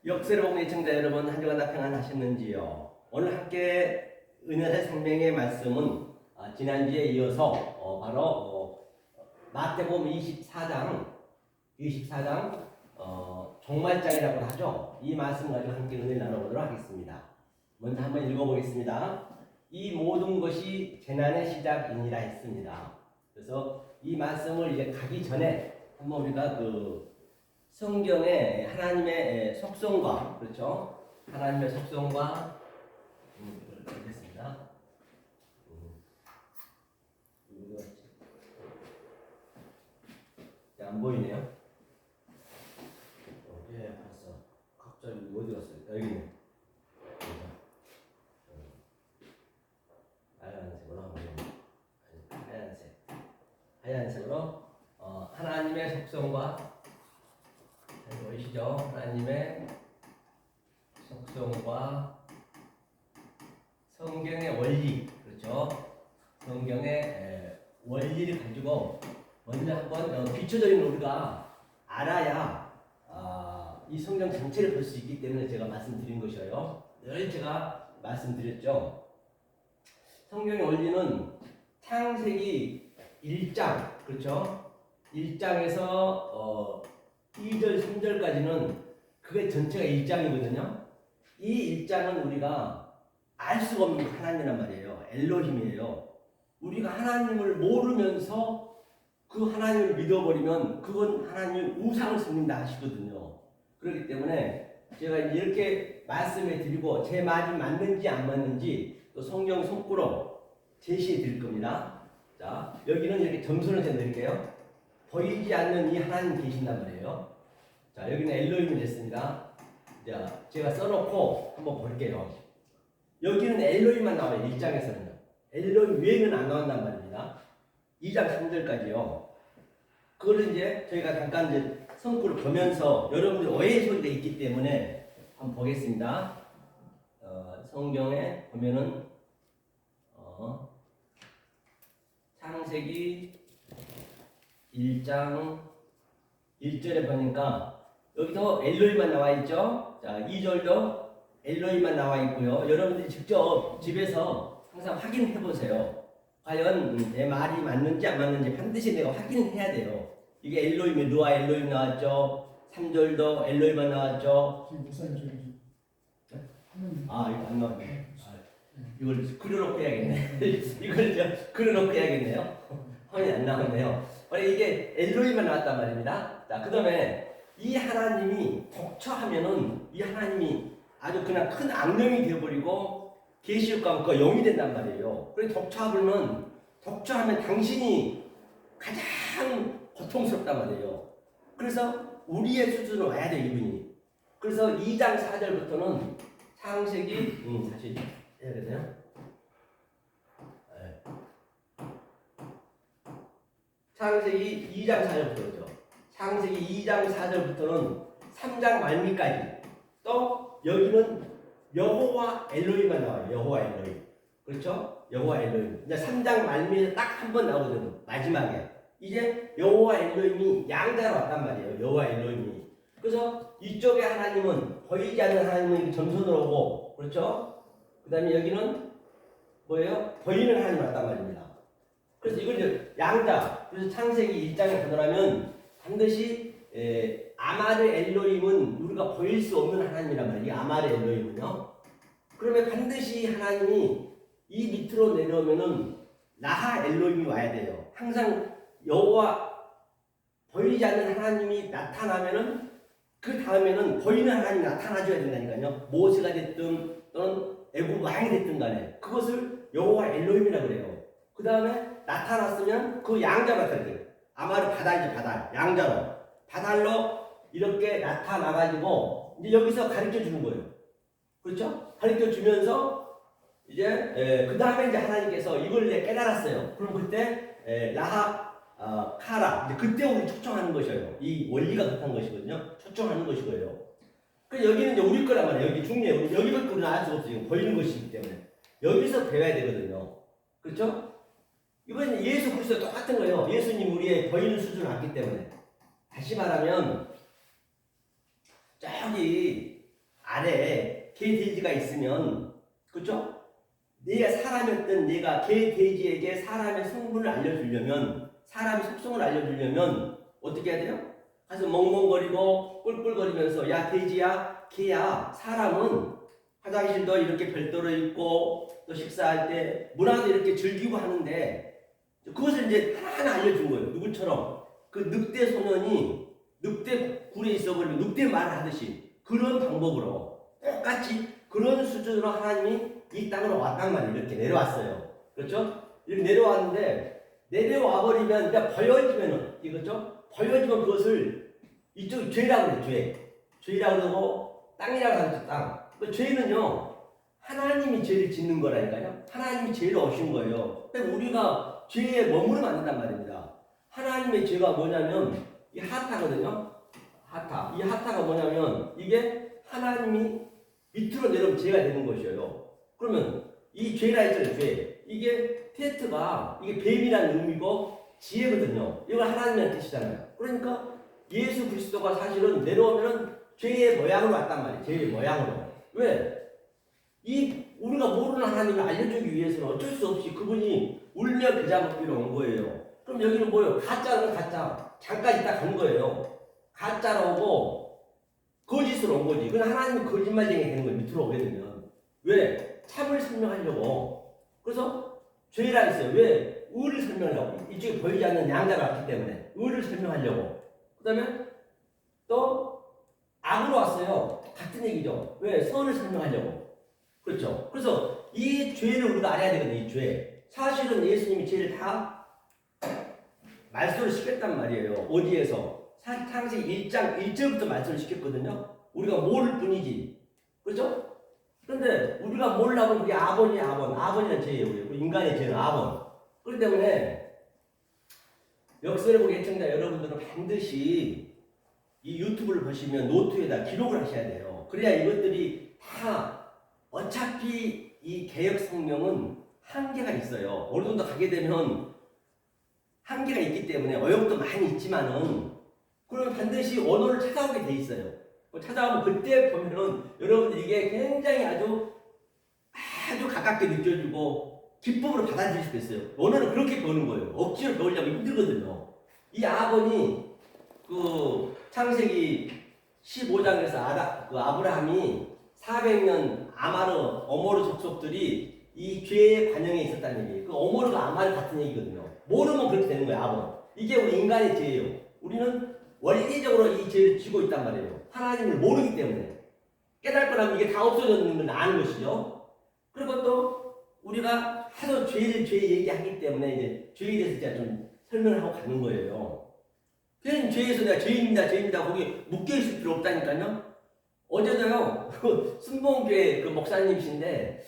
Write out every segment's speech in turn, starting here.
역세로운 애청자 여러분, 한 주간 다 평안하셨는지요? 오늘 함께 은혜의 생명의 말씀은 지난주에 이어서 바로 마태복음 24장 종말장이라고 하죠. 이 말씀 가지고 함께 은혜를 나눠보도록 하겠습니다. 먼저 한번 읽어보겠습니다. 이 모든 것이 재난의 시작이니라 했습니다. 그래서 이 말씀을 이제 가기 전에 한번 우리가 성경의 하나님의 속성과, 그렇죠? 하나님의 속성과 알겠습니다. 안 보이네요. 벌써 갑자기 어디 갔어요? 여기 있네. 빨간색으로 한번 하얀색으로 하나님의 속성과 보이시죠? 하나님의 속성과 성경의 원리, 그렇죠? 성경의 원리를 가지고 먼저 한번 기초적인 우리가 알아야 이 성경 전체를 볼 수 있기 때문에 제가 말씀드린 것이에요. 늘 제가 말씀드렸죠. 성경의 원리는 창세기 1장, 그렇죠? 1장에서 2절, 3절까지는 그게 전체가 1장이거든요. 이 1장은 우리가 알 수가 없는 하나님이란 말이에요. 엘로힘이에요. 우리가 하나님을 모르면서 그 하나님을 믿어버리면 그건 하나님의 우상을 섬긴다 하시거든요. 그렇기 때문에 제가 이렇게 말씀해 드리고 제 말이 맞는지 안 맞는지 또 성경 손구로 제시해 드릴 겁니다. 자, 여기는 이렇게 점수를 드릴게요. 보이지 않는 이 하나님 계신단 말이에요. 자, 여기는 엘로힘이 됐습니다. 자, 제가 써놓고 한번 볼게요. 여기는 엘로힘만 나와요. 1장에서는요. 엘로힘 외에는 안 나온단 말입니다. 2장 3절까지요. 그걸 이제 저희가 잠깐 이제 성구를 보면서 여러분들 오해의 소리가 있기 때문에 한번 보겠습니다. 성경에 보면은 창세기 1장 1절에 보니까 여기도 엘로힘만 나와 있죠. 자, 2절도 엘로힘만 나와 있고요. 여러분들이 직접 집에서 항상 확인해 보세요. 과연 내 말이 맞는지 안 맞는지 반드시 내가 확인을 해야 돼요. 이게 엘로힘이 누아 엘로힘 나왔죠. 3절도 엘로힘만 나왔죠. 아, 이거 안 나왔네. 이걸 그려놓고 해야겠네. 이걸 그려놓고 해야겠네요. 화면이 안 나오네요. 이게 엘로힘만 나왔단 말입니다. 자, 그 다음에 이 하나님이 독처하면은 이 하나님이 아주 그냥 큰 악령이 되어버리고 계시욕과 그 영이 된단 말이에요. 그래서 독처하면 당신이 가장 고통스럽단 말이에요. 그래서 우리의 수준으로 와야 돼, 이분이. 그래서 2장 4절부터는 창세기 다시 해야 되나요? 네. 창세기 2장 4절부터죠. 창세기 2장 4절부터는 3장 말미까지. 또 여기는 여호와 엘로힘만 나와요. 여호와 엘로힘. 그렇죠? 여호와 엘로힘. 이제 3장 말미에 딱 한 번 나오거든요. 마지막에. 이제 여호와 엘로힘이 양자로 왔단 말이에요. 여호와 엘로힘이. 그래서 이쪽에 하나님은 보이지 않는 하나님은 전선으로 오고, 그렇죠? 그 다음에 여기는 뭐예요? 보이는 하나님이 왔단 말입니다. 그래서 이걸 이제 양자. 그래서 창세기 1장에 보더라면 반드시 아마르 엘로힘은 우리가 보일 수 없는 하나님이란 말이에요. 아마르 엘로힘은요. 그러면 반드시 하나님이 이 밑으로 내려오면은 라하 엘로힘이 와야 돼요. 항상 여호와 보이지 않는 하나님이 나타나면은 그 다음에는 보이는 하나님이 나타나줘야 된다니까요. 모세가 됐든 또는 애굽 왕이 됐든 간에 그것을 여호와 엘로힘이라고 그래요. 그 다음에 나타났으면 그 양자로 나타나요. 아마르 바달이죠. 바달. 양자로. 바달로 이렇게 나타나가지고 이제 여기서 가르쳐 주는 거예요. 그렇죠? 가르쳐 주면서 이제 그 다음에 이제 하나님께서 이걸 이제 깨달았어요. 그럼 그때 라하 카라 이제 그때 우리 초청하는 것이에요. 이 원리가 그렇다는 것이거든요. 초청하는 것이고요. 그 여기는 이제 우리 거란 말이에요. 여기 중요해요. 여기밖에 우리는 알 수가 없어요. 보이는 것이기 때문에 여기서 배워야 되거든요. 그렇죠? 이건 예수 그리스도 똑같은 거예요. 예수님 우리의 보이는 수준을 알기 때문에. 다시 말하면 저기 아래에 개 돼지가 있으면 그렇죠? 내가 사람이었던 내가 개 돼지에게 사람의 성분을 알려주려면 사람의 속성을 알려주려면 어떻게 해야 돼요? 가서 멍멍거리고 꿀꿀거리면서 야 돼지야 개야 사람은 화장실도 이렇게 별도로 있고 또 식사할 때 문화도 이렇게 즐기고 하는데 그것을 이제 하나하나 알려준 거예요. 누구처럼 그 늑대 소년이 늑대 굴에 있어버리면 늑대 말을 하듯이 그런 방법으로 똑같이 그런 수준으로 하나님이 이 땅으로 왔단 말이에요. 이렇게 내려왔어요. 그렇죠? 이렇게 내려왔는데 내려와 버리면 그러니까 버려지면은 이거죠? 버려지면 그것을 이쪽 죄라고 그래요. 죄라고 그러고 땅이라고 하죠. 땅. 그 죄는요 하나님이 죄를 짓는 거라니까요. 하나님이 죄를 오신 거예요. 그러니까 우리가 죄에 머무르면 안 된단 말입니다. 하나님의 죄가 뭐냐면 이 하타거든요. 하타. 이 하타가 뭐냐면 이게 하나님이 밑으로 내려오면 죄가 되는 것이에요. 그러면 이 죄라 했잖아요. 죄. 이게 테트가 이게 뱀이라는 의미고 지혜거든요. 이걸 하나님의 뜻이잖아요. 그러니까 예수 그리스도가 사실은 내려오면은 죄의 모양으로 왔단 말이에요. 죄의 모양으로. 왜? 이 우리가 모르는 하나님을 알려주기 위해서는 어쩔 수 없이 그분이 울며 겨자 먹기로 온 거예요. 그럼 여기는 뭐예요? 가짜는 가짜. 잠깐 있다 간 거예요. 가짜로 오고 거짓으로 온 거지. 그건 하나님이 거짓말쟁이 되는 거예요. 밑으로 오게 되면. 왜? 참을 설명하려고. 그래서 죄라 했어요. 왜? 의를 설명하려고. 이쪽에 보이지 않는 양자가 왔기 때문에 의를 설명하려고. 그 다음에 또 악으로 왔어요. 같은 얘기죠. 왜? 선을 설명하려고. 그렇죠. 그래서 이 죄를 우리가 알아야 되거든요. 이 죄. 사실은 예수님이 죄를 다 말씀을 시켰단 말이에요. 어디에서? 창세기 1장 1절부터 말씀을 시켰거든요. 우리가 모를 뿐이지. 그렇죠? 그런데 우리가 몰라면 우리 아버지의 아버지는 죄예요. 우리 인간의 죄는 아버지. 그렇기 때문에 역설을 보기 애청자 여러분들은 반드시 이 유튜브를 보시면 노트에다 기록을 하셔야 돼요. 그래야 이것들이 다 어차피 이 개역 성경은 한계가 있어요. 어느 정도 가게 되면 한계가 있기 때문에 어용도 많이 있지만은 그러면 반드시 언어를 찾아오게 돼 있어요. 찾아오면 그때 보면은 여러분들 이게 굉장히 아주 가깝게 느껴지고 기쁨으로 받아들일 수도 있어요. 언어는 그렇게 배우는 거예요. 억지로 배우려면 힘들거든요. 이 아본이 그 창세기 15장에서 아브라함이 400년 어모르 족속들이 이 죄의 관영에 있었다는 얘기예요. 그 어모르가 아말 같은 얘기거든요. 모르면 그렇게 되는 거예요. 아본. 이게 우리 인간의 죄예요. 우리는 원리적으로 이 죄를 지고 있단 말이에요. 하나님을 모르기 때문에. 깨달을 거라면 이게 다 없어졌는 걸 아는 것이죠. 그리고 또 우리가 하도 죄 얘기하기 때문에 이제 죄에 대해서 제가 좀 설명을 하고 가는 거예요. 그냥 죄에서 내가 죄입니다. 거기 묶여있을 필요 없다니까요. 어제도요, 순봉교회 그 목사님이신데,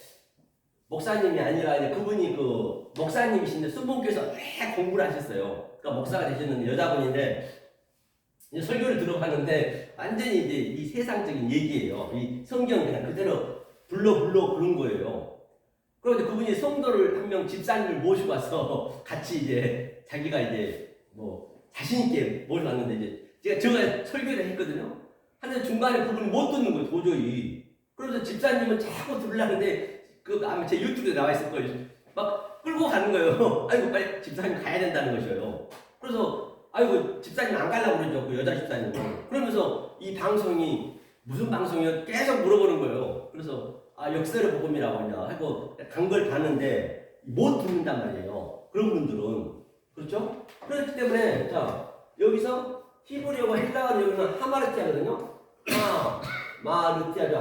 목사님이 아니라 이제 그분이 그 목사님이신데 순봉교회에서 왜 공부를 하셨어요. 그러니까 목사가 되시는 여자분인데, 이제 설교를 들어봤는데 완전히 이제 이 세상적인 얘기예요. 이 성경 그냥 그대로 불러 그런 거예요. 그런데 그분이 성도를 한 명 집사님을 모시고 와서 같이 이제 자기가 이제 뭐 자신있게 모시고 왔는데 이제 제가 설교를 했거든요. 하는데 중간에 그분이 못 듣는 거예요, 도저히. 그래서 집사님은 자꾸 들으려는데 아마 제 유튜브에 나와 있을 거예요. 막 끌고 가는 거예요. 아이고 빨리 집사님 가야 된다는 것이에요. 그래서 아이고 집사님 안 가려고 그러죠. 그 여자 집사님은. 그러면서 이 방송이 무슨 방송이요? 계속 물어보는 거예요. 그래서 역설의 복음이라고 하냐 하고 간 걸 봤는데 못 듣는단 말이에요. 그런 분들은. 그렇죠? 그렇기 때문에 자 여기서 히브리어와 헬라어는 여기는 하마르티아거든요. 하마르티아죠.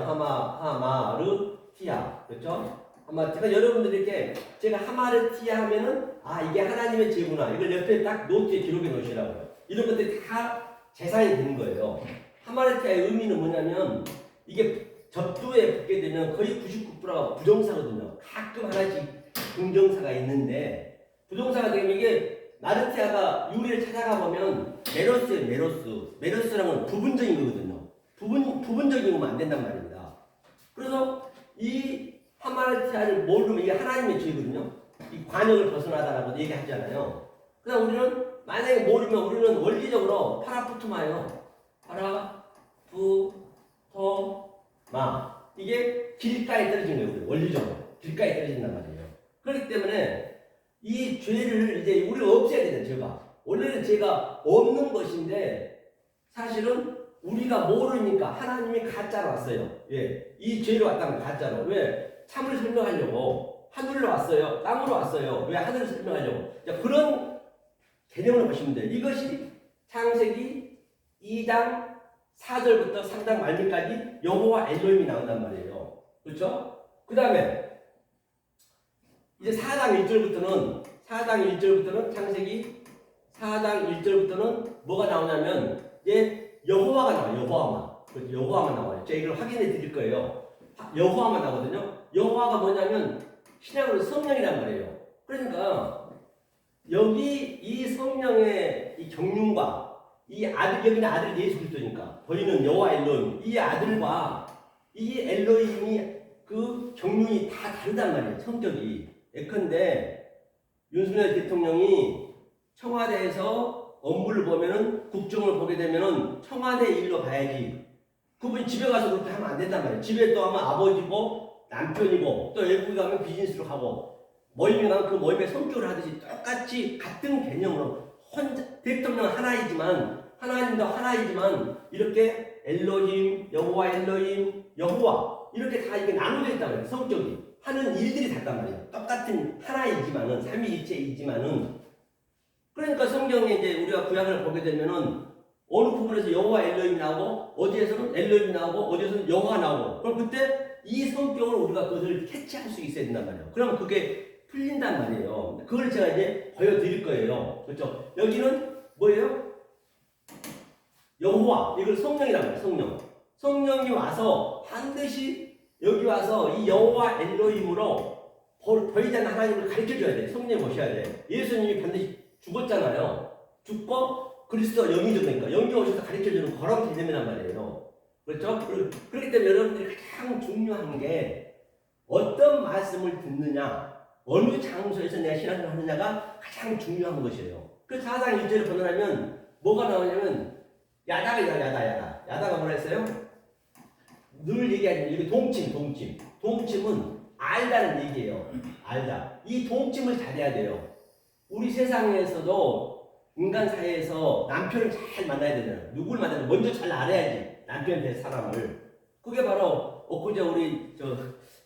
하마르티아. 그렇죠? 하마르티아. 여러분들이 이렇게 제가 하마르티아 하면은 이게 하나님의 죄구나. 이걸 옆에 딱 노트에 기록해 놓으시라고요. 이런 것들이 다 재산이 되는 거예요. 하마르티아의 의미는 뭐냐면 이게 접두에 붙게 되면 거의 99%가 부정사거든요. 가끔 하나씩 긍정사가 있는데 부정사가 되면 이게 마르티아가 유래를 찾아가 보면 메로스예요. 메로스라는 건 부분적인 거거든요. 부분적인 거면 안 된단 말입니다. 그래서 이 하마르티아를 모르면 이게 하나님의 죄거든요. 이 관역을 벗어나다라고 얘기하잖아요. 그래서 우리는 만약에 모르면 우리는 원리적으로 파라푸토마예요. 파라푸토마 이게 길가에 떨어진 거예요. 원리적으로 길가에 떨어진단 말이에요. 그렇기 때문에 이 죄를 이제 우리가 없애야 되잖아요. 죄가 원래는 죄가 없는 것인데 사실은 우리가 모르니까 하나님이 가짜로 왔어요. 예, 이 죄로 왔다는 가짜로. 왜? 참을 설명하려고 하늘로 왔어요. 땅으로 왔어요. 왜? 하늘을 설명하려고. 자, 그런 개념으로 보시면 돼요. 이것이 창세기 2장 4절부터 3장 말미까지 여호와 엘로힘이 나온단 말이에요. 그렇죠? 그 다음에 이제 4장 1절부터는 창세기 4장 1절부터는 뭐가 나오냐면 이제 여호와가 나와요. 여호와만 나와요. 제가 이걸 확인해 드릴 거예요. 여호와만 나오거든요. 여호와가 뭐냐면 신약으로 성령이란 말이에요. 그러니까 여기 이 성령의 이 경륜과 이 아들, 여기는 아들 예수 그리스도니까 보이는 여호와 엘로힘, 이 아들과 이 엘로힘이 그 경륜이 다 다르단 말이에요. 성격이. 예컨대 윤석열 대통령이 청와대에서 업무를 보면은 국정을 보게 되면은 청와대 일로 봐야지. 그분이 집에 가서 그렇게 하면 안 된단 말이에요. 집에 또 하면 아버지고 남편이고 또 외국에 가면 비즈니스로 하고 모임에 가면 그 모임의 성격을 하듯이 똑같이 같은 개념으로 혼자 대통령은 하나이지만 하나님도 하나이지만 이렇게 엘로힘, 여호와 엘로힘, 여호와 이렇게 다 이게 나누어져 있단 말이에요. 성격이 하는 일들이 같단 말이에요. 똑같은 하나이지만은 삼위일체이지만은 그러니까 성경에 이제 우리가 구약을 보게 되면은 어느 부분에서 여호와 엘로힘이 나오고 어디에서는 엘로힘이 나오고 어디에서는 여호와 나오고 그럼 그때 이 성격을 우리가 그것을 캐치할 수 있어야 된단 말이에요. 그럼 그게 풀린단 말이에요. 그걸 제가 이제 보여드릴 거예요. 그렇죠? 여기는 뭐예요? 여호와, 이걸 성령이라고 해요. 성령. 성령이 와서 반드시 여기 와서 이 여호와 엘로힘으로 보이지 않는 하나님을 가르쳐줘야 돼. 성령이 오셔야 돼. 예수님이 반드시 죽었잖아요. 죽고 그리스도 영이적이니까 영이 오셔서 가르쳐주는 그런 개념이란 말이에요. 그렇죠? 그렇기 때문에 여러분들이 가장 중요한 게 어떤 말씀을 듣느냐, 어느 장소에서 내가 신앙생활을 하느냐가 가장 중요한 것이에요. 그 4장 1절을 보내면 뭐가 나오냐면 야다가 뭐라 했어요? 늘 얘기하는 이게 동침은 알다는 얘기예요. 알다. 이 동침을 잘해야 돼요. 우리 세상에서도 인간 사회에서 남편을 잘 만나야 되잖아요. 누굴 만나든 먼저 잘 알아야지. 남편 될 사람을. 그게 바로 엊그제 우리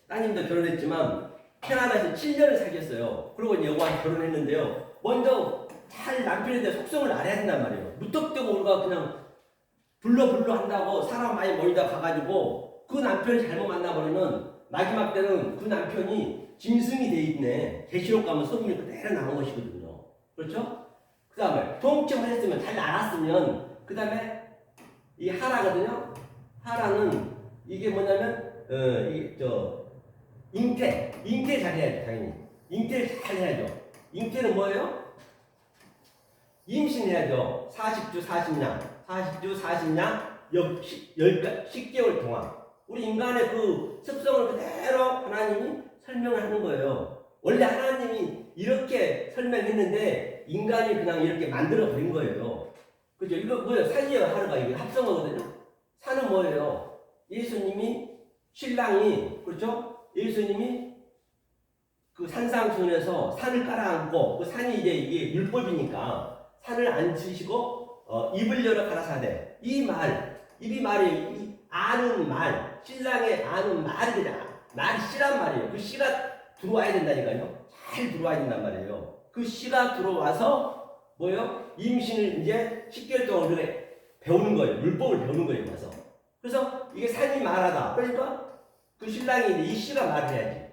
따님도 결혼했지만 캐나다에서 7년을 사귀었어요. 그리고 이제 여고와 결혼했는데요. 먼저 잘 남편에 대한 속성을 알아야 된단 말이에요. 무턱대고 우리가 그냥 불러 한다고 사람 많이 모이다 가가지고 그 남편을 잘못 만나버리면 마지막 때는 그 남편이 짐승이 돼 있네. 계시록 가면 성경이 그대로 나온 것이거든요. 그렇죠? 그 다음에 동침을 했으면 잘 알았으면 그 다음에 이 하라거든요. 하라는 이게 뭐냐면 잉태 잘 해야죠. 당연히 잉태를 잘 해야죠. 잉태는 뭐예요? 임신해야죠. 40주 40냥 10개월 동안 우리 인간의 그 습성을 그대로 하나님이 설명을 하는 거예요. 원래 하나님이 이렇게 설명했는데 인간이 그냥 이렇게 만들어 버린 거예요. 그죠? 이거 뭐예요? 산이에요. 하루가 이게 합성어거든요. 산은 뭐예요? 예수님이 신랑이 그렇죠? 예수님이 그 산상순에서 산을 깔아앉고 그 산이 이제 이게 율법이니까 산을 앉히시고 입을 열어 가라사대 이 말이 아는 말 신랑의 아는 말이잖아. 말이 씨란 말이에요. 그 씨가 들어와야 된다니까요. 잘 들어와야 된단 말이에요. 그 씨가 들어와서 뭐예요? 임신을 이제 10개월 동안 우리가 배우는 거예요. 율법을 배우는 거예요. 가서. 그래서 이게 산이 말하다. 그러니까 그 신랑이 이제 이 씨가 말을 해야지.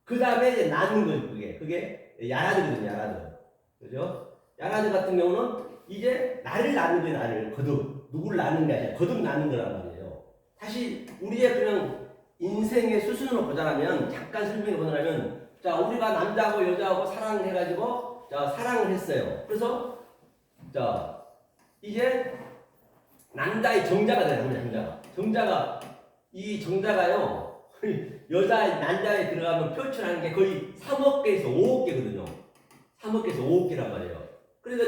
그 다음에 이제 낳는 거예요. 그게 야라드거든요. 야라드. 그죠? 야라드 같은 경우는 이제 나를 낳는 거예요. 나를 거듭. 누구를 낳는 게 아니라 거듭 낳는 거란 말이에요. 다시 우리의 그냥 인생의 수순으로 보자면 잠깐 설명해 보자면 자 우리가 남자하고 여자하고 사랑을 해가지고 자 사랑을 했어요. 그래서 자 이제 남자의 정자가 되는 정자가 이 정자가요 여자 남자에 들어가면 표출하는 게 거의 3억 개에서 5억 개거든요. 3억 개에서 5억 개란 말이에요. 그래서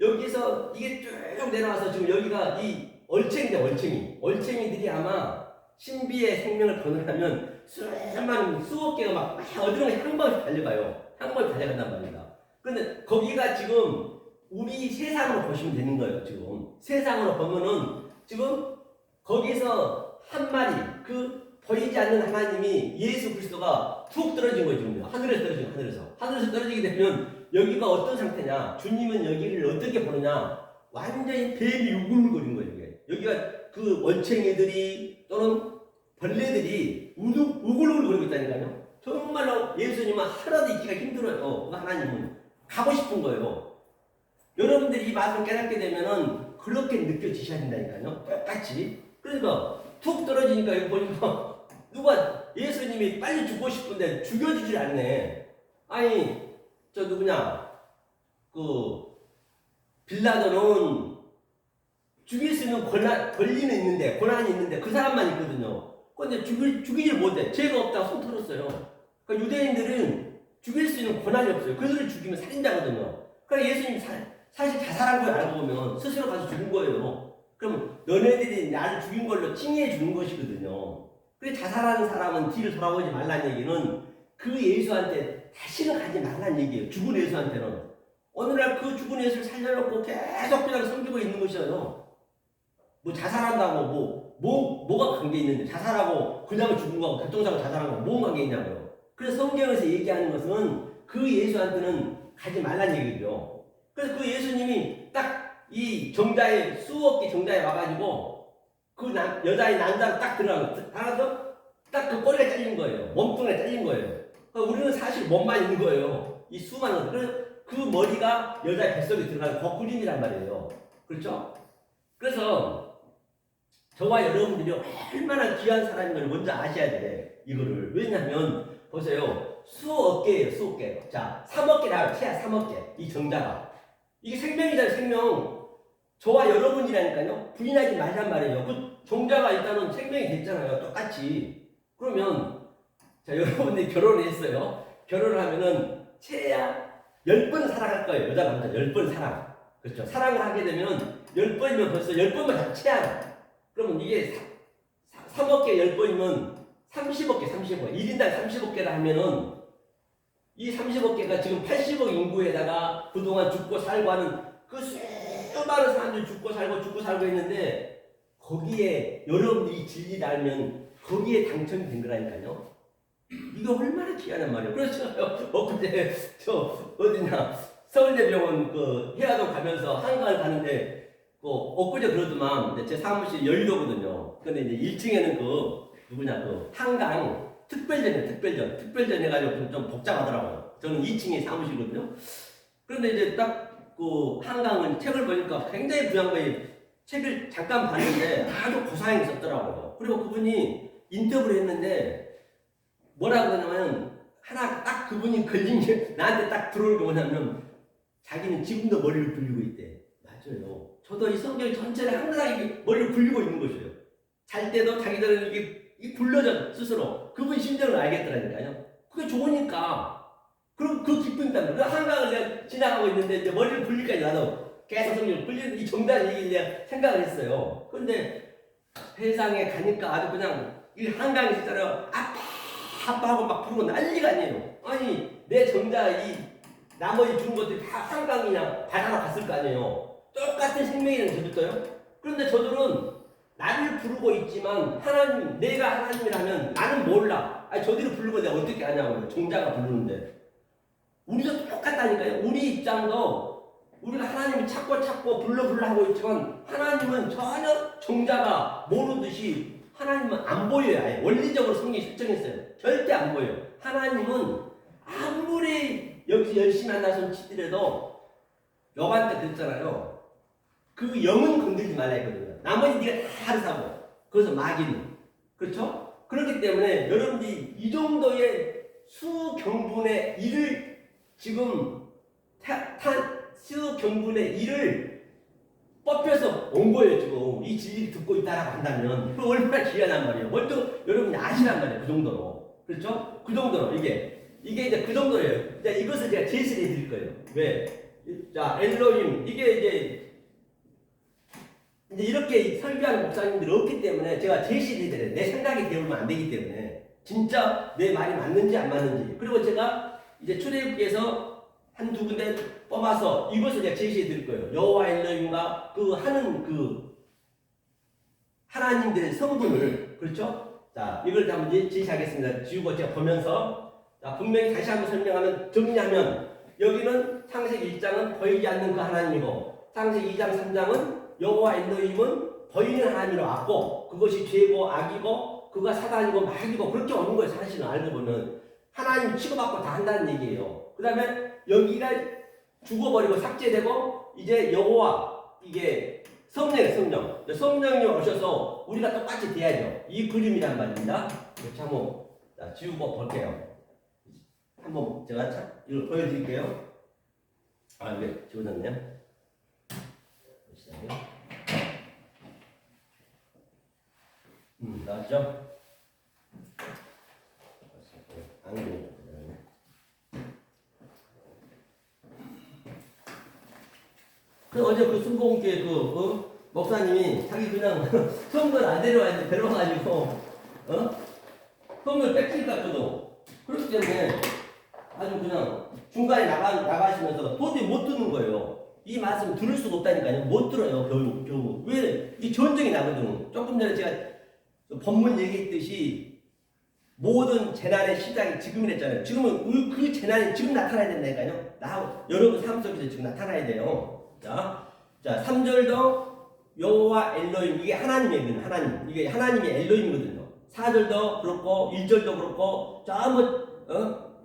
여기서 이게 쭉 내려와서 지금 여기가 이 얼챙이인데 얼챙이들이 아마 신비의 생명을 번호하면 수억 개가 막 어디로 한 번씩 달려가요. 한 번씩 달려간단 말입니다. 그런데 거기가 지금 우리 세상으로 보시면 되는 거예요. 지금 세상으로 보면은 지금 거기서 한 마리 그 보이지 않는 하나님이 예수 그리스도가 툭 떨어진 거예요. 지금 하늘에서 떨어진 하늘에서 떨어지게 되면 여기가 어떤 상태냐? 주님은 여기를 어떻게 보느냐? 완전히 뱀이 우글거린 거예요. 여기가 그 원챙이들이 또는 벌레들이 우글우글거리고 있다니까요. 정말로 예수님은 하나도 있기가 힘들어요. 하나님은 가고 싶은 거예요. 여러분들이 이 말씀을 깨닫게 되면은 그렇게 느껴지셔야 된다니까요. 똑같이. 그러니까 툭 떨어지니까 여기 보니까 누가 예수님이 빨리 죽고 싶은데 죽여주질 않네. 아니 저 누구냐 그 빌라도는 죽일 수 있는 권리는 있는데 권한이 있는데 그 사람만 있거든요. 그런데 죽이질 못해. 죄가 없다고 손 털었어요. 그러니까 유대인들은 죽일 수 있는 권한이 없어요. 그들을 죽이면 살인자거든요. 그러니까 예수님이 사실 자살한 걸 알고 보면 스스로 가서 죽은 거예요. 그럼 너네들이 나를 죽인 걸로 칭의해 주는 것이거든요. 그래서 자살하는 사람은 뒤를 돌아보지 말라는 얘기는 그 예수한테 다시는 가지 말라는 얘기예요. 죽은 예수한테는. 오늘날 그 죽은 예수를 살려놓고 계속 그냥 섬기고 있는 것이에요. 뭐 자살한다고 뭐가 관계 있는데 자살하고 그냥 죽은 거하고 교통사고 자살한 거 뭐가 관계 있냐고요. 그래서 성경에서 얘기하는 것은 그 예수한테는 가지 말란 얘기죠. 그래서 그 예수님이 딱 이 정자에 수억 개 정자에 와가지고 그 여자의 난자로 딱 들어가서 딱 그 꼬리가 잘린 거예요. 몸뚱이가 잘린 거예요. 그러니까 우리는 사실 몸만 있는 거예요. 이 수많은 그래서 그 머리가 여자의 뱃속에 들어가는 거꾸림이란 말이에요. 그렇죠? 그래서 저와 여러분들이 얼마나 귀한 사람인 걸 먼저 아셔야 돼. 이거를. 왜냐하면 보세요. 수억 개예요. 수억 개. 자, 3억 개 나와요. 최하 3억 개. 이 정자가. 이게 생명이잖아요. 생명. 저와 여러분이라니까요. 부인하지 말란 말이에요. 그 정자가 일단은 생명이 됐잖아요. 똑같이. 그러면 자, 여러분들이 결혼을 했어요. 결혼을 하면은 최하 10번 사랑할 거예요. 여자 남자 10번 사랑. 그렇죠. 사랑을 하게 되면 10번이면 벌써 10번만 다 최하라. 그러면 이게 3억 개 10번이면 30억 개 30억. 1인당 30억 개라 하면은 이 30억 개가 지금 80억 인구에다가 그동안 죽고 살고 하는 그 수많은 사람들이 죽고 살고 했는데 거기에 여러분들이 진리를 알면 거기에 당첨이 된 거라니까요. 이거 얼마나 귀하단 말이에요. 그래서 엊그제 저 어디냐 서울대병원 그 해화동 가면서 한강을 가는데 그 엊그제 그러더만 제 사무실 열리거든요. 근데 이제 1층에는 그 누구냐 그 한강 특별전 해가지고 좀 복잡하더라고요. 저는 2층에 사무실이거든요. 그런데 이제 딱 그 한강은 책을 보니까 굉장히 귀한 거예요. 책을 잠깐 봤는데 아주 고상하게 썼더라고요. 그리고 그분이 인터뷰를 했는데 뭐라고 그러냐면 하나 딱 그분이 걸린 게 나한테 딱 들어올 게 뭐냐면 자기는 지금도 머리를 굴리고 있대. 맞아요. 저도 이 성경 전체를 항상 이게 머리를 굴리고 있는 것이에요. 잘 때도 자기들은 이게 굴러져 스스로. 그분 심정을 알겠더라니까요. 그게 좋으니까. 그럼 그 기쁨이 있다는 거예요. 그 한강을 내가 지나가고 있는데 이제 머리를 굴리니까 나도 계속 성경을 굴리는 이 정답 얘기를 내가 생각을 했어요. 그런데 세상에 가니까 아주 그냥 이 한강에 있잖아요. 아빠하고 막 부르고 난리가 아니에요. 아니 내 정자 이 나머지 죽은 것들이 다 한강이나 바다로 갔을 거 아니에요. 똑같은 생명이라는 저들도요. 그런데 저들은 나를 부르고 있지만 하나님 내가 하나님이라면 나는 몰라. 아니 저들을 부르고 내가 어떻게 아냐고요. 정자가 부르는데. 우리도 똑같다니까요. 우리 입장도 우리가 하나님을 찾고 불러 하고 있지만 하나님은 전혀 정자가 모르듯이 하나님은 안 보여요. 아예 원리적으로 성경이 설정했어요. 절대 안 보여요. 하나님은 아무리 여기서 열심히 한다 손 치더라도 여관 때 그랬잖아요. 그 영은 건들지 말라 했거든요. 나머지 네가 다 하르사고. 그래서 마귀는. 그렇죠? 그렇기 때문에 여러분들이 이 정도의 수경분의 일을 지금 수경분의 일을 뽑혀서 온 거예요. 지금 이 진리를 듣고 있다라고 한다면 그 얼마나 귀하단 말이에요. 먼저 여러분이 아시란 말이에요. 그 정도로. 그렇죠? 그 정도로 이게 이제 그 정도예요. 자, 이것을 제가 제시해 드릴 거예요. 왜? 자, 엘로힘 이게 이제 이제 이렇게 설교하는 목사님들이 없기 때문에 제가 제시해드려요. 내 생각이 되면 안 되기 때문에 진짜 내 말이 맞는지 안 맞는지. 그리고 제가 이제 출애굽기에서 한두 군데 뽑아서 이것을 제가 제시해 드릴 거예요. 여호와 엘로힘과 그 하는 그 하나님들의 성분을, 그렇죠? 자, 이걸 한번 제시하겠습니다. 지우고 제가 보면서, 자, 분명히 다시 한번 설명하면, 정리하면, 여기는 창세기 1장은 보이지 않는 그 하나님이고, 창세기 2장 3장은 여호와 엘로힘은 보이는 하나님으로 왔고, 그것이 죄고 악이고 그가 사단이고 마귀고 그렇게 오는 거예요. 사실은 알고 보면 하나님 치고받고 다 한다는 얘기예요. 그 다음에 여기가 죽어버리고 삭제되고 이제 여호와, 이게 성령이 오셔서 우리가 똑같이 돼야죠. 이 그림이란 말입니다. 한번 지우고 볼게요. 한번 제가 이걸 보여드릴게요. 아, 이게 지워졌네요. 보시자고요. 나왔죠? 어제 그 순복음교회 목사님이 자기 그냥 선물 안 데려와야지 데려와가지고 선물 뺏길까 저도 그렇기 때문에 아주 그냥 중간에 나가시면서 도저히 못 듣는 거예요. 이 말씀 들을 수가 없다니까요. 못 들어요. 겨우 왜 이 전쟁이 나거든. 조금 전에 제가 본문 얘기했듯이 모든 재난의 시작이 지금이랬잖아요. 지금은 그 재난이 지금 나타나야 된다니까요. 여러분 삶 속에서 지금 나타나야 돼요. 자 3절도 여호와 엘로힘, 이게 하나님의 하나님, 이게 하나님의 엘로힘이거든요. 4절도 그렇고 1절도 그렇고 전부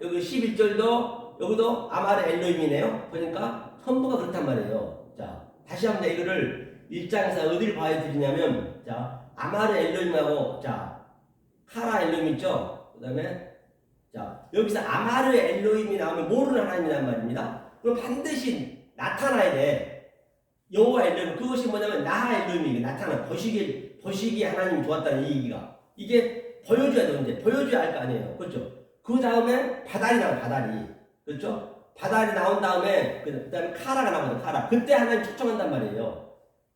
여기 11절도 여기도 아마르 엘로힘이네요. 보니까 전부가 그렇단 말이에요. 자, 다시 한번 이거를 1장에서 어디를 봐야 되냐면, 자, 아마르 엘로힘하고, 자, 카라 엘로힘 있죠? 그 다음에, 자, 여기서 아마르 엘로힘이 나오면 모르는 하나님이란 말입니다. 그럼 반드시 나타나야 돼. 여호와 엘로힘, 그것이 뭐냐면 나하 엘로힘이 나타나. 보시기에 하나님이 좋았다는 이 얘기가. 이게 보여줘야 되는데, 보여줘야 할 거 아니에요. 그렇죠? 그 다음에 바달이 나와, 바달이. 그렇죠? 바달이 나온 다음에, 그 다음에 카라가 나오거든요, 카라. 그때 하나님 초청한단 말이에요.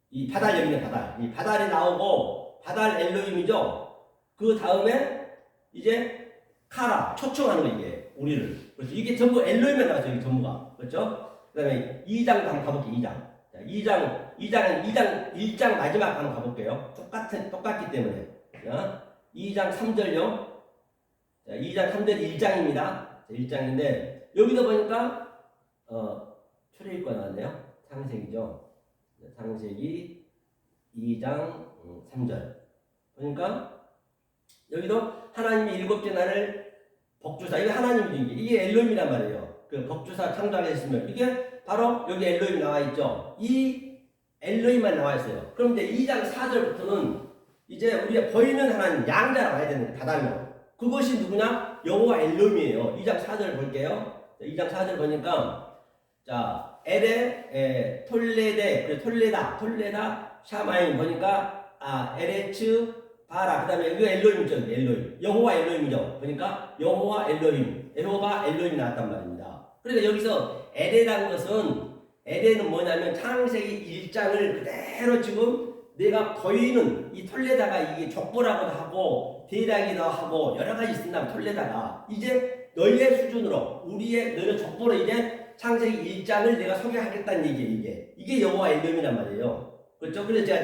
이 바달, 여기는 바달. 이 바달이 나오고, 바달 엘로힘이죠? 그 다음에, 이제, 카라, 초청하는 거, 이게, 우리를. 그렇죠? 이게 전부 엘로힘에 나왔죠, 이게 전부가. 그렇죠? 그 다음에 2장도 한번 가볼게요, 2장. 자, 1장 마지막 한번 가볼게요. 똑같기 때문에. 자, 2장 3절요. 자, 2장 3절 1장입니다. 자, 1장인데, 여기도 보니까 출애굽기가 나왔네요. 창세기죠. 창세기 2장 3절. 그러니까 여기도 하나님이 7째 날을 복주사, 이게 하나님이죠. 이게 엘로힘이란 말이에요. 그 복주사 창조하셨으면 이게 바로 여기 엘로힘 나와 있죠. 이 엘로힘만 나와 있어요. 그럼 이제 2장 4절부터는 이제 우리가 보이는 하나님, 양자라고 해야 되는데 바다면 그것이 누구냐? 여호와 엘로힘이에요. 2장 4절 볼게요. 2장 4절 보니까, 자, 에레, 톨레데, 톨레다, 샤마임 보니까, 에레츠, 바라, 그 다음에 이거 엘로힘이죠, 엘로힘. 여호와 엘로힘이죠. 보니까, 여호와 엘로힘, 여호와 엘로힘이 나왔단 말입니다. 그러니까 여기서 에레라는 것은, 에레는 뭐냐면 창세기 1장을 그대로 지금 내가 보이는 이 톨레다가 이게 족보라고도 하고, 대략이라고 하고, 여러 가지 쓴다면 톨레다가, 이제 너희의 수준으로 너희의 족보로 이제 창세기 1장을 내가 소개하겠다는 얘기예요. 이게 여호와 엘로힘이란 말이에요. 그렇죠? 그래서 제가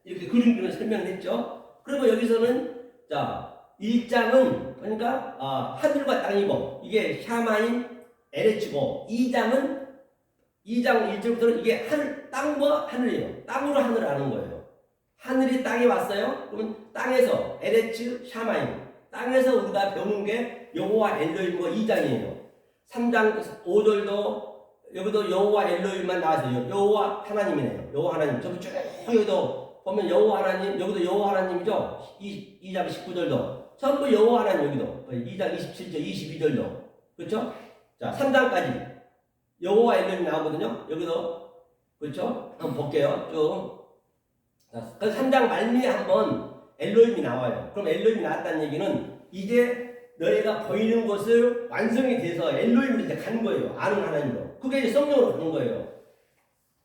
이렇게 그림으로 설명했죠. 그리고 여기서는 자 1장은 그러니까 하늘과 땅이고 이게 샤마임 에레츠고 2장 1절부터는 이게 땅과 하늘이에요. 땅으로 하늘을 아는 거예요. 하늘이 땅에 왔어요. 그러면 땅에서 에레츠 샤마임, 땅에서 우리가 배우는 게 여호와 엘로힘과 2장이에요. 3장 5절도 여기도 여호와 엘로힘만 나와서 여호와 하나님이네요. 여호와 하나님. 저기 쭉 여기도 보면 여호와 하나님, 여기도 여호와 하나님이죠. 2장 19절도 전부 여호와 하나님. 여기도 2장 27절 22절도 그렇죠? 자 3장까지 여호와 엘로힘 나오거든요. 여기도 그렇죠? 한번 볼게요. 쭉. 자, 3장 말미에 한번 엘로힘이 나와요. 그럼 엘로힘이 나왔다는 얘기는 이제 너희가 보이는 것을 완성이 돼서 엘로힘으로 이제 가는 거예요. 아는 하나님으로. 그게 이제 성령으로 가는 거예요.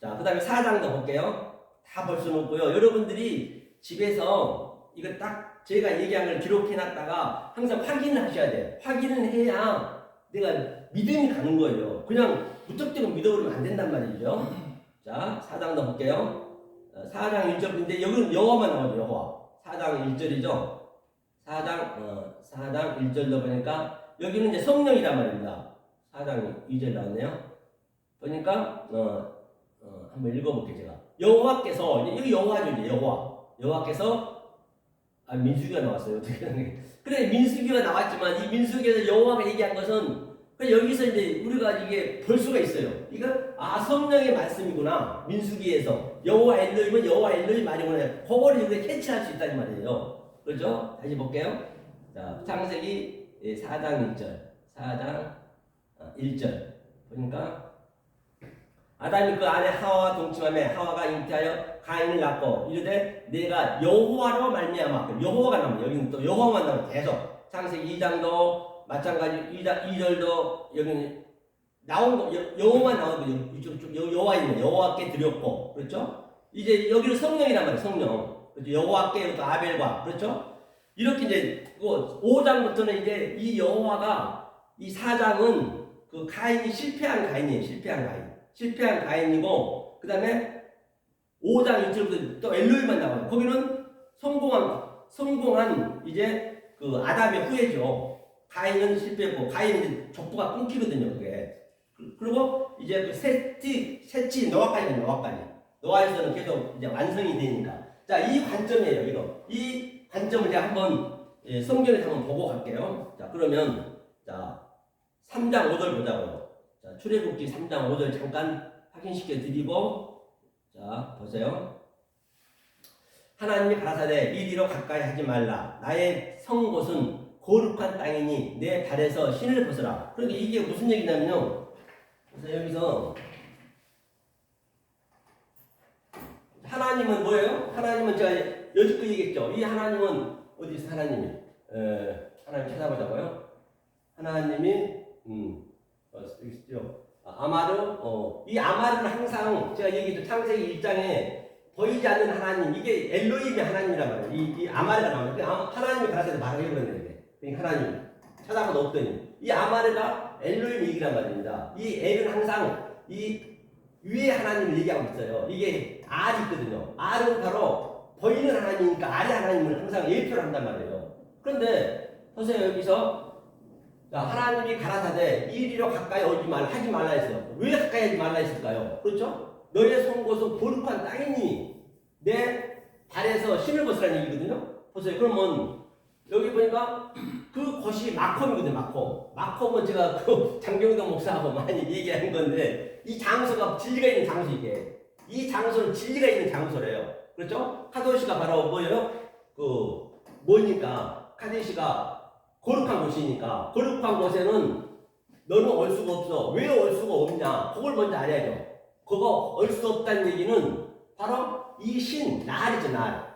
자, 그 다음에 4장도 볼게요. 다 볼 수는 없고요. 여러분들이 집에서 이거 딱 제가 얘기한 걸 기록해놨다가 항상 확인을 하셔야 돼요. 확인을 해야 내가 믿음이 가는 거예요. 그냥 무턱대고 믿어버리면 안 된단 말이죠. 자, 4장 더 볼게요. 4장 1절인데 여기는 여호와만 나오죠. 여호와. 4장 1절이죠. 4장 1절로 보니까 여기는 이제 성령이란 말입니다. 4장 2절 나왔네요. 보니까 한번 읽어볼게요. 제가 여호와께서 여기 여호와죠. 이제 여호와께서 민수기가 나왔어요. 그래 민수기가 나왔지만 이 민수기에서 여호와가 얘기한 것은 여기서 이제 우리가 이게 볼 수가 있어요. 이거 성령의 말씀이구나. 민수기에서 여호와 엘로힘은 여호와 엘로힘 말이구나. 그거를 우리가 캐치할 수 있다는 말이에요. 그렇죠? 다시 볼게요. 자, 창세기 4장 1절. 4장 1절. 보니까 아담이 그 아내 하와와 동침하며 하와가 잉태하여 가인을 낳고 이르되 내가 여호와로 말미암아. 여호와가 나옵니다. 여기는 또 여호와만 나옵니다. 계속 창세기 2장도 마찬가지 2절도 여기 나온 거 여호와만 나오고 이쪽 여호와이네. 여호와께 드렸고 그렇죠? 이제 여기는 성령이란 말이에요. 성령. 그렇죠? 여호와께 아벨과 그렇죠? 이렇게 이제 5장부터는 이제 이 여호와가 이 4장은 그 가인이 실패한 가인이에요. 실패한 가인이고 그 다음에 5장 1절부터 또 엘로힘만 나와요. 거기는 성공한 이제 그 아담의 후예죠. 가인은 실패했고 가인은 족보가 끊기거든요. 그게. 그리고 이제 그 셋이 노아까지. 노아에서는 계속 이제 완성이 되니까. 자, 이 관점이에요. 이거. 이 관점을 제가 한번 성경에서 한번 보고 갈게요. 자, 그러면 자 3장 5절 보자고요. 자, 출애굽기 3장 5절 잠깐 확인시켜 드리고 자, 보세요. 하나님이 가라사대 이리로 가까이 하지 말라. 나의 성곳은 거룩한 땅이니 내 발에서 신을 벗어라. 그러니까 이게 무슨 얘기냐면요. 그래서 여기서 하나님은 뭐예요? 하나님은 제가 여지껏 얘기했죠. 이 하나님은 어디 있어? 하나님 찾아보자고요. 하나님이 여기 있죠. 아마르 이 아마르는 항상 제가 얘기했죠. 창세기 1장에 보이지 않는 하나님 이게 엘로힘의 하나님이란 말이에요. 이 아마르가 나오니까 하나님이 가라사대 말을 해버렸네. 하나님 찾아봐도 없더니 이 아마르가 엘로힘 얘기란 말입니다. 이 엘은 항상 이 위에 하나님을 얘기하고 있어요. 이게 알이 있거든요. 알은 바로 보이는 하나님이니까 알의 하나님을 항상 예표를 한단 말이에요. 그런데 보세요. 여기서 자, 하나님이 가라사대 이리로 가까이 하지 말라 했어요. 왜 가까이 하지 말라 했을까요? 그렇죠? 너의 성곳은 거룩한 땅이니 내 발에서 신을 벗으라는 얘기거든요. 보세요. 그러면 여기 보니까 그 곳이 마콤이거든요. 마콤은 제가 그 장경동 목사하고 많이 얘기하는 건데 이 장소가 진리가 있는 장소 이게. 이 장소는 진리가 있는 장소래요. 그렇죠? 카도시가 바로 뭐예요? 뭐니까 카데시가 거룩한 곳이니까 거룩한 곳에는 너는 올 수가 없어. 왜 올 수가 없냐? 그걸 먼저 알아야죠. 그거 올 수 없다는 얘기는 바로 이 신, 날이죠. 날.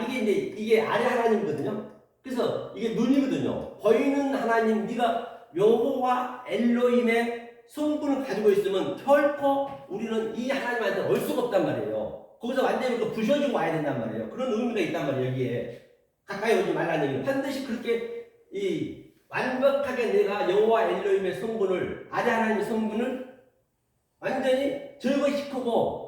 이게 아래 하나님이거든요. 그래서 이게 눈이거든요. 보이는 하나님, 네가 여호와 엘로힘의 성분을 가지고 있으면 결코 우리는 이 하나님한테 올 수가 없단 말이에요. 거기서 완전히 부셔지고 와야 된단 말이에요. 그런 의미가 있단 말이에요. 여기에 가까이 오지 말라는 얘기는 반드시 그렇게 완벽하게 내가 여호와 엘로힘의 성분을 아래 하나님의 성분을 완전히 제거시키고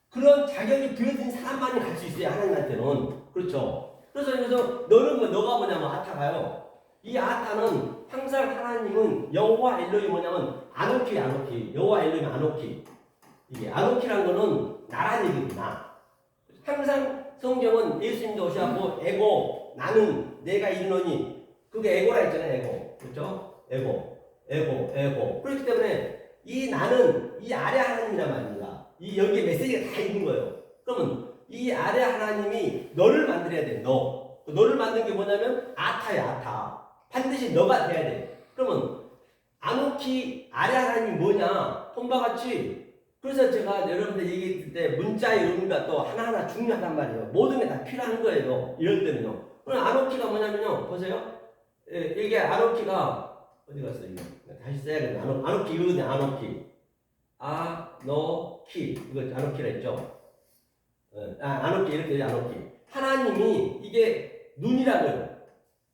그런 자격이 부여진 사람만이 갈 수 있어요. 하나님한테는. 그렇죠. 그래서 여기서 너가 뭐냐면 아타가요. 이 아타는 항상 하나님은 여호와 엘로힘 뭐냐면 아노키 여호와 엘로힘 아노키. 이게 아노키란 거는 나란 얘기구나. 항상 성경은 예수님도 오셔갖고 에고 나는 내가 이르노니 그게 에고라 했잖아요. 에고. 그렇죠? 에고. 그렇기 때문에 이 나는 이 아래 하나님이란 말입니다. 이 여기에 메시지가 다 있는 거예요. 그러면 이 아래 하나님이 너를 만들어야 돼. 너를 만든 게 뭐냐면 아타야. 아타. 반드시 너가 돼야 돼. 그러면 아노키 아래 하나님이 뭐냐? 본바 같이. 그래서 제가 여러분들 얘기했을 때 문자의 의미가 또 하나하나 중요하단 말이에요. 모든 게 다 필요한 거예요. 이럴 때는요. 그럼 아노키가 뭐냐면요. 보세요. 이게 아노키가 어디 갔어 이거? 다시 써야겠네. 아노키 이거거든요. 아노키. 이거 아노키라 했죠. 안없게 이렇게 안없게. 하나님이 이게 눈이라고요.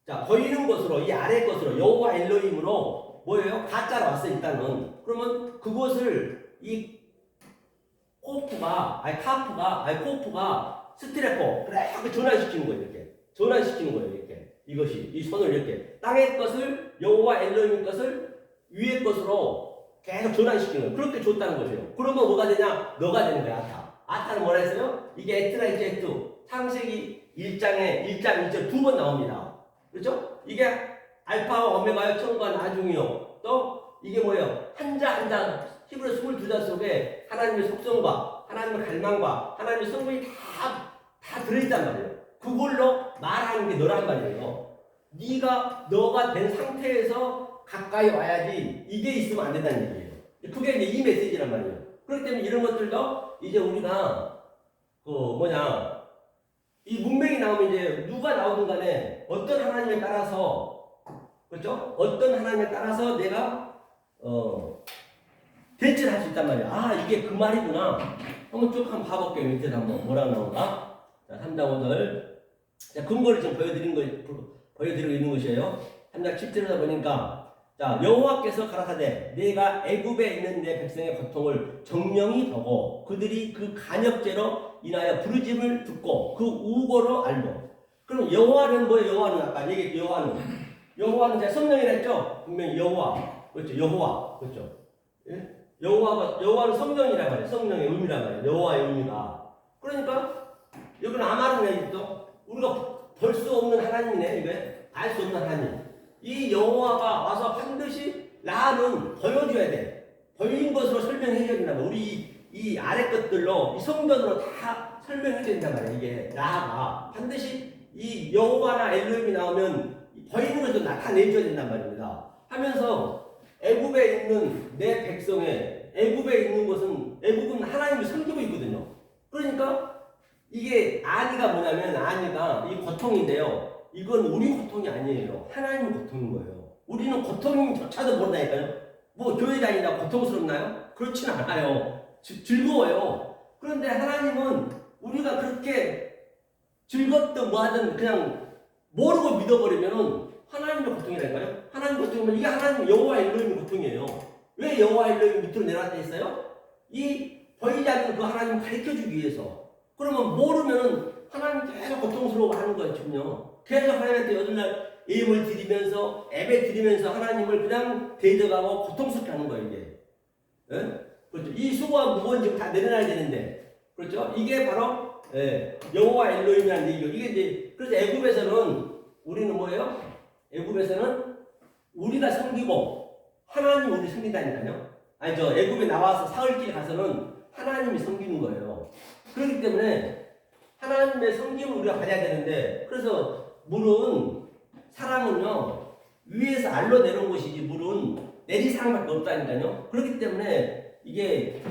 자, 보이는 것으로 이 아래 것으로 여호와 엘로힘으로 뭐예요? 가짜로 왔어 일단은. 그러면 그것을 이 코프가 스트레포 그렇게 전환시키는 거예요. 이렇게 전환시키는 거예요. 이렇게 이것이 이 손을 이렇게 땅의 것을 여호와 엘로힘의 것을 위의 것으로 계속 전환시키는 거예요. 그렇게 줬다는 거죠. 그러면 뭐가 되냐? 너가 되는 거야. 아타는 뭐라 했어요? 이게 에트라 이제 에트 창세기 1장에 1장 2절 두 번 나옵니다. 그렇죠? 이게 알파와 오메가요, 처음과 나중이요. 또 이게 뭐예요? 한자 히브리 22자 속에 하나님의 속성과 하나님의 갈망과 하나님의 성분이 다 들어있단 말이에요. 그걸로 말하는 게 너란 말이에요. 너가 된 상태에서 가까이 와야지 이게 있으면 안 된다는 얘기예요. 그게 이제 이 메시지란 말이에요. 그렇기 때문에 이런 것들도 이제 우리가 이 문맥이 나오면 이제 누가 나오든 간에 어떤 하나님에 따라서 그렇죠? 어떤 하나님에 따라서 내가 대체를 할 수 있단 말이야. 이게 그 말이구나. 한번 쭉 한번 봐볼게요. 밑에 한번 뭐라고 나오나? 자, 3장 5절. 자, 근거를 지금 보여드리고 있는 것이에요. 3장 7절에서 보니까 자, 여호와께서 가라사대 내가 애굽에 있는 내 백성의 고통을 정령이 보고 그들이 그 간역죄로 인하여 부르짐을 듣고 그 우고로 알고. 그럼 여호와는 뭐예요? 여호와는 아까 얘기했죠. 여호와는 제가 성령이라 했죠. 분명히 여호와 그렇죠. 여호와 그렇죠. 예? 여호와는 성령이라 말이에요. 성령의 의미라 말이에요. 여호와의 의미가. 그러니까 여기는 아마르네 얘기죠. 우리가 볼 수 없는 하나님이네. 이게 알 수 없는 하나님. 이 여호와가 와서 반드시 나는 보여줘야 돼. 보인 것으로 설명해줘야 된다. 우리 이 아래 것들로 이 성전으로 다 설명해줘야 된단 말이에요. 이게 나가 반드시 이 여호와나 엘로힘이 나오면 보이는 것도 나타내줘야 된단 말입니다. 하면서 애굽에 있는 내 백성의 애굽에 있는 것은 애굽은 하나님이 섬기고 있거든요. 그러니까 이게 아니가 뭐냐면 아니가 이 고통인데요. 이건 우리 고통이 아니에요. 하나님의 고통인 거예요. 우리는 고통조차도 모른다니까요. 뭐 교회 다니다가 고통스럽나요? 그렇진 않아요. 즐거워요. 그런데 하나님은 우리가 그렇게 즐겁든 뭐하든 그냥 모르고 믿어버리면은 하나님의 고통이라니까요. 하나님 고통이면 이게 하나님 여호와 엘로힘의 고통이에요. 왜 여호와 엘로힘 밑으로 내려왔다 했어요? 이 보이지 않는 그 하나님을 가르쳐주기 위해서. 그러면 모르면은 하나님 계속 고통스러워하는 거예요. 지금요. 계속 하나님한테 여덟날 예물 드리면서 예배 드리면서 하나님을 그냥 대적하고 고통스럽게 하는 거예요. 이게. 예? 그렇죠. 이 수고와 무거운 지금 다 내려놔야 되는데, 그렇죠? 이게 바로 여호와 엘로힘이라는 얘기죠. 이게 이제 그래서 애굽에서는 우리는 뭐예요? 애굽에서는 우리가 섬기고 하나님 우리 섬긴다니까요. 아니죠. 애굽에 나와서 사흘길 가서는 하나님이 섬기는 거예요. 그렇기 때문에 하나님의 섬김을 우리가 받아야 되는데, 그래서 물은 사람은요 위에서 알로 내려온 것이지 물은 내리사랑밖에 없다니까요. 그렇기 때문에 이게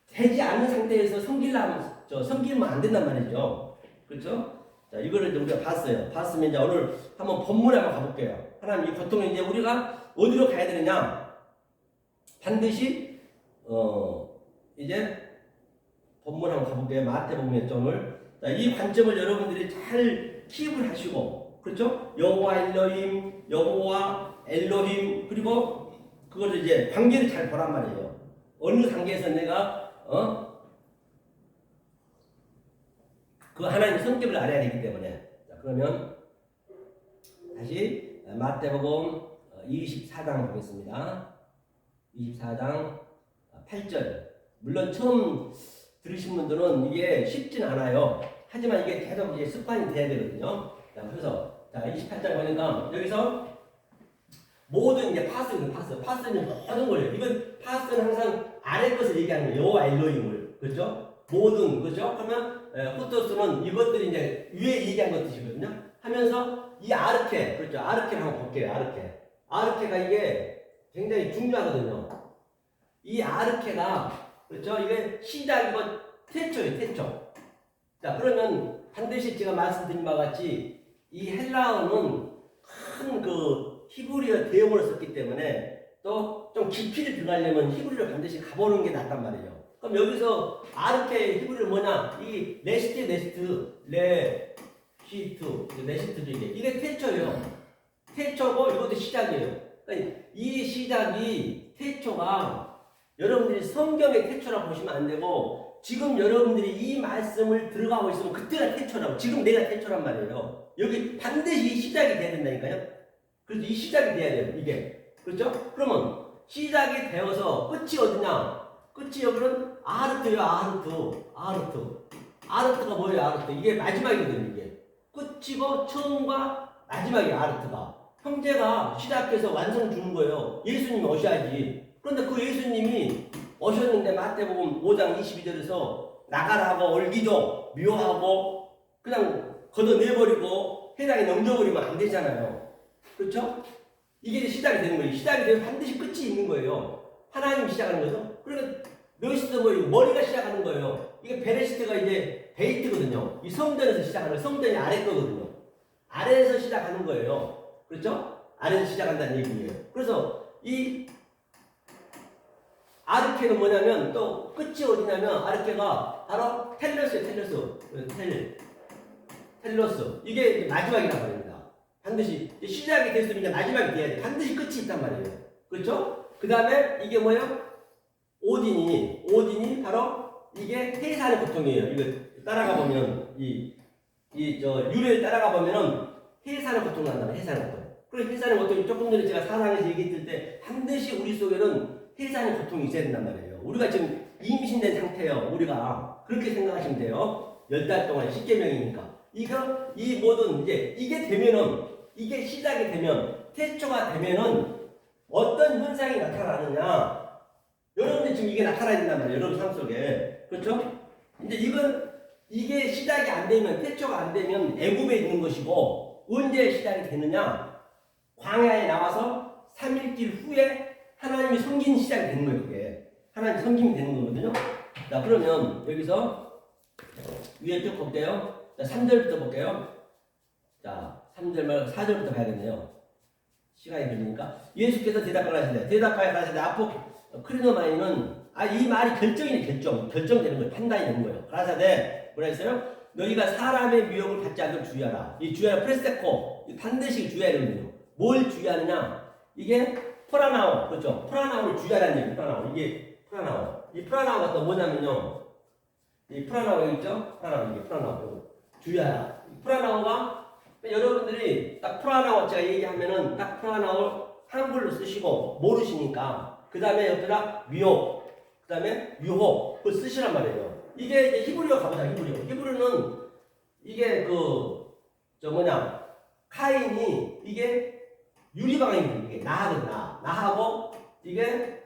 되지 않는 상태에서 섬기면 안 된단 말이죠. 그렇죠? 자, 이거를 우리가 봤어요. 봤으면 이제 오늘 한번 본문에 한번 가볼게요. 하나님 이 고통을 이제 우리가 어디로 가야 되느냐? 반드시 이제 본문 한번 가볼게요. 마태복음의 점을. 자, 이 관점을 여러분들이 잘 킵을 하시고, 그렇죠? 여호와 엘로힘, 그리고 그거를 이제 관계를 잘 보란 말이에요. 어느 단계에서 내가 그 하나님의 성격을 알아야 되기 때문에. 자, 그러면 다시 마태복음 24장 보겠습니다. 24장 8절. 물론 처음 들으신 분들은 이게 쉽진 않아요. 하지만 이게 계속 이제 습관이 돼야 되거든요. 자, 그래서 28장 보니까 여기서 모든 이제 파스는 모든 거예요. 이건 파스는 항상 아래 것을 얘기하는 거예요. 여호와 엘로힘을. 그렇죠? 모든, 그렇죠? 그러면 후토스는 이것들이 이제 위에 얘기한 것들이거든요. 하면서 이 아르케, 그렇죠? 아르케를 한번 볼게요. 아르케가 이게 굉장히 중요하거든요. 이 아르케가, 그렇죠? 이게 시작이고 태초예요. 태초. 자, 그러면 반드시 제가 말씀드린 바와 같이 이 헬라어는 큰 히브리어 대용어를 썼기 때문에 또 좀 깊이를 들어가려면 히브리어를 반드시 가보는 게 낫단 말이에요. 그럼 여기서 아르케 히브리는 뭐냐? 이 레시트죠 이게 태초예요. 태초고 이것도 시작이에요. 그러니까 이 시작이 태초가 여러분들이 성경의 태초라고 보시면 안 되고 지금 여러분들이 이 말씀을 들어가고 있으면 그때가 태초라고. 지금 내가 태초란 말이에요. 여기 반드시 이 시작이 돼야 된다니까요. 그래서 이 시작이 돼야 돼요. 이게. 그렇죠? 그러면 시작이 되어서 끝이 어디냐? 끝이 여기는 아르트예요. 아르트가 뭐예요? 아르트. 이게 마지막이거든요. 이게. 끝이고 처음과 마지막이 아르트가. 형제가 시작해서 완성 주는 거예요. 예수님이 오셔야지. 그런데 그 예수님이 오셨는데 마태복음 5장 22절에서 나가라고 얼기죠. 미워하고 그냥 걷어내버리고 회당에 넘겨버리면 안 되잖아요. 그렇죠? 이게 시작이 되는 거예요. 시작이 되면 반드시 끝이 있는 거예요. 하나님이 시작하는 거죠. 그러니까 르시트 머리가 시작하는 거예요. 이게 베레시트가 이제 베이트거든요. 이 성전에서 시작하는 거예요. 성전이 아래 거거든요. 아래에서 시작하는 거예요. 그렇죠? 아래에서 시작한다는 얘기예요. 그래서 이 아르케는 뭐냐면 또 끝이 어디냐면 아르케가 바로 텔로스예요. 텔로스. 이게 마지막이란 말입니다. 반드시 시작이 됐으면 이제 마지막이 돼야 돼. 반드시 끝이 있단 말이에요. 그렇죠? 그 다음에 이게 뭐예요? 오딘이 바로 이게 해산의 고통이에요. 이거 따라가 보면 유래를 따라가 보면은 해산의 고통 난다. 해산의 고통. 그래서 해산의 고통이 조금 전에 제가 사상에서 얘기했을 때 반드시 우리 속에는 해산의 고통이 있어야 된단 말이에요. 우리가 지금 임신된 상태예요. 우리가 그렇게 생각하시면 돼요. 10달 동안 10계명이니까. 이 모든 이게 되면은 이게 시작이 되면 태초가 되면은 어떤 현상이 나타나느냐? 여러분들 지금 이게 나타나야 된단 말이에요. 여러분 삶 속에. 그렇죠? 이제 이게 시작이 안 되면 태초가 안 되면 애굽에 있는 것이고 언제 시작이 되느냐? 광야에 나와서 3일길 후에 하나님이 섬기는 시작이 되는 거예요. 그게 하나님 섬김이 되는 거거든요. 자, 그러면 여기서 위에 쭉 볼게요. 자, 3절부터 볼게요. 자, 3절 말고 4절부터 봐야겠네요. 시간이 걸리니까. 예수께서 대답하여 가라사대 아포 크리노마이는 이 말이 결정되는 거예요. 판단이 되는 거예요. 가라사대 뭐라 했어요? 너희가 사람의 미혹을 받지 않도록 주의하라. 이 주의하라 프레스테코 반드시 주의해야 되거든요. 뭘 주의하느냐? 이게 프라나오, 그렇죠? 프라나오를 주의하라는 얘기예요. 프라나오. 이게 프라나오. 이 프라나오가 또 뭐냐면요. 이 프라나오 있죠? 프라나오. 주의하라. 프라나오가 여러분들이 딱 프라나오 제가 얘기하면은 딱 프라나오 한글로 쓰시고 모르시니까 그 다음에 옆에다 미혹, 그 다음에 유혹 그걸 쓰시란 말이에요. 이게 이제 히브리어 가보자. 히브리어는 이게 카인이 이게 유리방향입니다. 이게 나하고 이게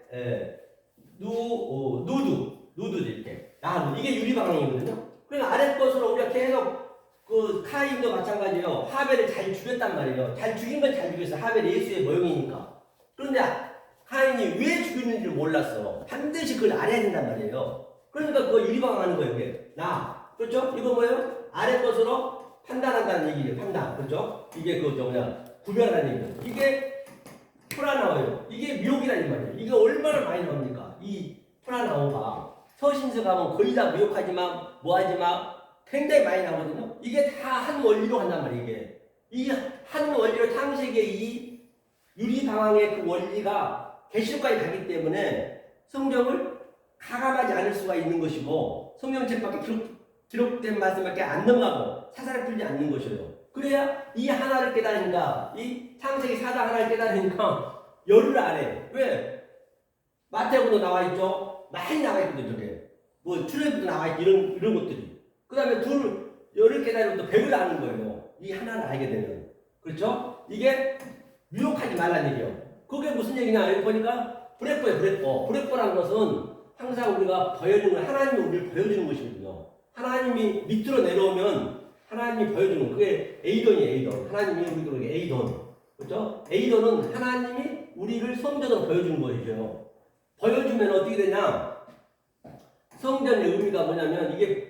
누드 이렇게 나하고 이게 유리방향이거든요. 그러니까 아래 것으로 우리가 계속 카인도 마찬가지예요. 하벨을 잘 죽였단 말이에요. 잘 죽인 건 잘 죽였어. 하벨이 예수의 모형이니까. 그런데 카인이 왜 죽였는지를 몰랐어. 반드시 그걸 알아야 된단 말이에요. 그러니까 그거 유리방향하는 거예요. 이게 그렇죠? 이거 뭐예요? 아래 것으로 판단한다는 얘기예요. 판단. 그렇죠? 이게 구별하는 얘기예요. 이게 프라나오예요. 이게 미혹이라는 말이에요. 이게 얼마나 많이 나옵니까? 이 프라나오가 서신서 가면 거의 다 미혹하지만 뭐하지만 굉장히 많이 나오거든요. 이게 다 한 원리로 한단 말이에요. 이게 한 원리로 창세기의 이 유리방황의 그 원리가 계시록까지 가기 때문에 성경을 가감하지 않을 수가 있는 것이고 성경책밖에 기록된 말씀밖에 안 넘어가고 사사를 풀지 않는 것이에요. 그래야 이 하나를 깨달으니까 이 창세기 4장 하나를 깨달으니까 열을 안 해. 왜? 마태복음도 나와 있죠. 많이 나와 있거든요. 저게 출애굽도 나와 있고 이런 것들이. 그 다음에 열을 깨달으면 또 100을 아는 거예요. 이 하나를 알게 되면. 그렇죠? 이게 유혹하지 말라는 얘기예요. 그게 무슨 얘기냐? 여기 보니까 브레퍼예요. 브레퍼라는 것은 항상 우리가 보여주는 거, 하나님이 우리를 보여주는 것이거든요. 하나님이 밑으로 내려오면 하나님이 보여주는 거. 그게 에이돈이에요. 하나님이 우리에게 에이돈. 그렇죠? 에이돈은 하나님이 우리를 성전으로 보여주는 것이죠. 보여주면 어떻게 되냐? 성전의 의미가 뭐냐면 이게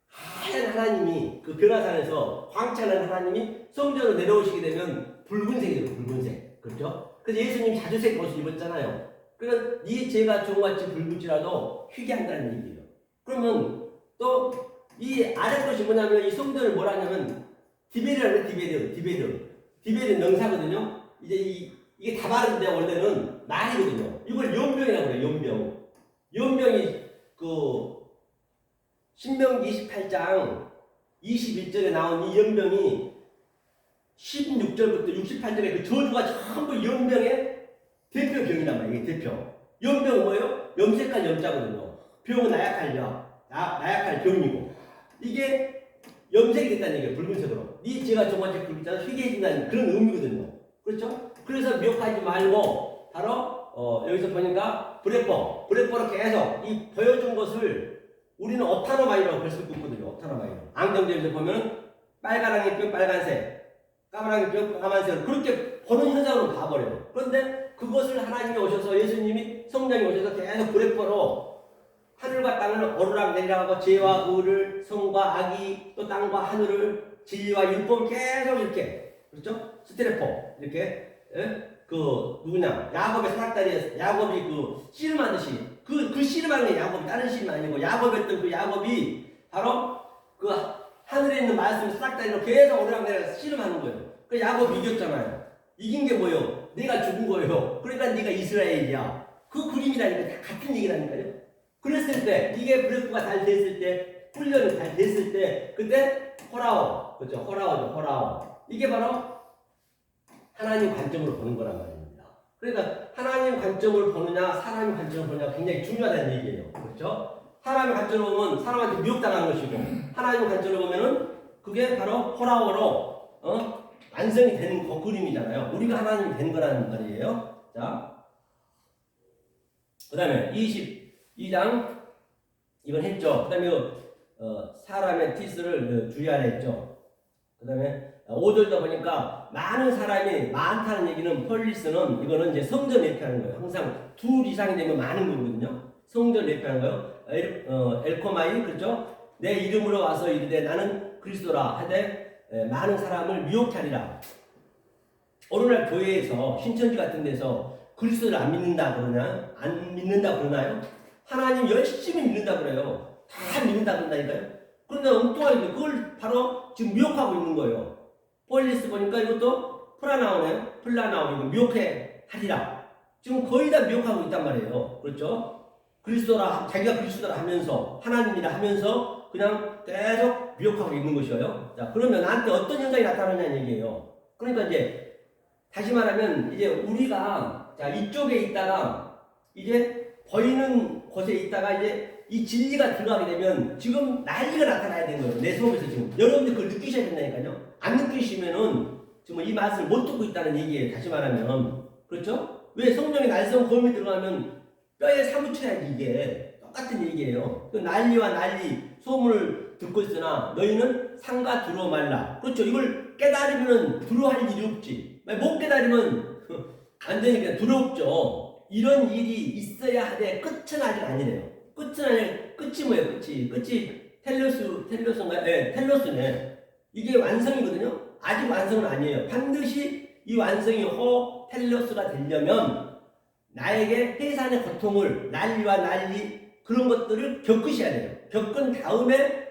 하얀 하나님이 그 변화산에서 광채나는 하나님이 성전으로 내려오시게 되면 붉은색이에요. 붉은색. 그렇죠? 그래서 예수님이 자주색 옷을 입었잖아요. 그러니까 네 죄가 종같이 불붙지라도 회개한다는 얘기예요. 그러면 또 이 아래 것이 뭐냐면 이 성전을 뭐라 하냐면 디베르라는 디베르 명사거든요. 이제 이게 다 바르는데 원래는 말이거든요. 이걸 연병이라고 그래요. 연병이 그 신명기 28장 21절에 나온 이 연병이 16절부터 68절에 그 저주가 전부 연병의 대표병이란 말이에요. 이게 대표. 연병은 뭐예요? 염색할 염자거든요. 병은 나약할 병이고. 이게 염색이 됐다는 얘기예요. 붉은색으로. 네 죄가 정말 붉은색으로 회개해진다는 그런 의미거든요. 그렇죠? 그래서 미혹하지 말고 바로 여기서 보니까 브레퍼로 계속 이 보여준 것을 우리는 업타노마이라고 볼 수 있거든요. 업타노마이로. 안경점에서 보면 빨간색이 뼈 빨간색, 까만색이 뼈 까만색 그렇게 보는 현상으로 가버려요. 그런데 그것을 하나님이 오셔서 예수님이 성령이 오셔서 계속 브레퍼로 하늘과 땅을 오르락 내리락하고 죄와 의를 성과 악이 또 땅과 하늘을 진리와 율법을 계속 이렇게 그렇죠? 스테레포 이렇게 그 누구냐 야곱의 사락다리에서 야곱이 그 씨름하듯이 그 씨름하는 게 야곱이 다른 씨름 아니고 야곱이었던 그 야곱이 바로 그 하늘에 있는 말씀 사락다리로 계속 오르락내리락 씨름하는 거예요. 그 야곱이 이겼잖아요. 이긴 게 뭐예요? 내가 죽은 거예요. 그러니까 네가 이스라엘이야. 그 그림이라니까 다 같은 얘기라니까요. 그랬을 때 이게 브레이크가 잘 됐을 때 훈련이 잘 됐을 때 그때 호라오 그렇죠? 호라오 이게 바로 하나님 관점으로 보는 거란 말입니다. 그러니까 하나님 관점을 보느냐 사람의 관점을 보느냐 굉장히 중요하다는 얘기예요. 그렇죠? 사람의 관점으로 보면 사람한테 미혹당하는 것이고 하나님 관점으로 보면은 그게 바로 호라오로 완성이 되는 그 그림이잖아요. 우리가 하나님이 된 거라는 말이에요. 자, 그 다음에 22장 이건 했죠. 그 다음에 사람의 티스를 주의하라 했죠. 그 다음에 5절도 보니까 많은 사람이 많다는 얘기는 폴리스는 이거는 이제 성전 예표하는 거예요. 항상 둘 이상이 되면 많은 거거든요. 성전 예표하는 거예요. 엘코마이 그렇죠? 내 이름으로 와서 이르되 나는 그리스도라 하되 많은 사람을 미혹하리라. 오늘날 교회에서 신천지 같은 데서 그리스도를 안 믿는다 그러냐? 안 믿는다 그러나요? 하나님 열심히 믿는다 그래요. 다 믿는다 그런다니까요. 그런데 엉뚱하게 그걸 바로 지금 미혹하고 있는 거예요. 폴리스 보니까 이것도 플라나오네요. 이거 미혹해 하리라. 지금 거의 다 미혹하고 있단 말이에요. 그렇죠? 그리스도라 자기가 그리스도라 하면서 하나님이라 하면서 그냥 계속 미혹하고 있는 것이에요. 자, 그러면 나한테 어떤 현상이 나타나냐는 얘기예요. 그러니까 이제 다시 말하면 이제 우리가 자 이쪽에 있다가 이제 보이는 곳에 있다가 이제 이 진리가 들어가게 되면 지금 난리가 나타나야 되는 거예요. 내 속에서 지금 여러분들 그걸 느끼셔야 된다니까요. 안 느끼시면은 지금 이 말씀을 못 듣고 있다는 얘기예요. 다시 말하면 그렇죠? 왜 성령의 날성 검이 들어가면 뼈에 사무쳐야지 이게 똑같은 얘기예요. 그 난리와 난리 소문을 듣고 있으나 너희는 상가 두루 말라. 그렇죠? 이걸 깨달으면 두루할 일이 없지. 못 깨달으면 완전히 그냥 두렵죠. 이런 일이 있어야 하되 끝은 아직 아니래요. 끝이 뭐예요? 끝이 텔로스인가요? 네, 텔로스네. 이게 완성이거든요. 아직 완성은 아니에요. 반드시 이 완성이 텔로스가 되려면 나에게 해산의 고통을 난리와 난리 그런 것들을 겪으셔야 돼요. 겪은 다음에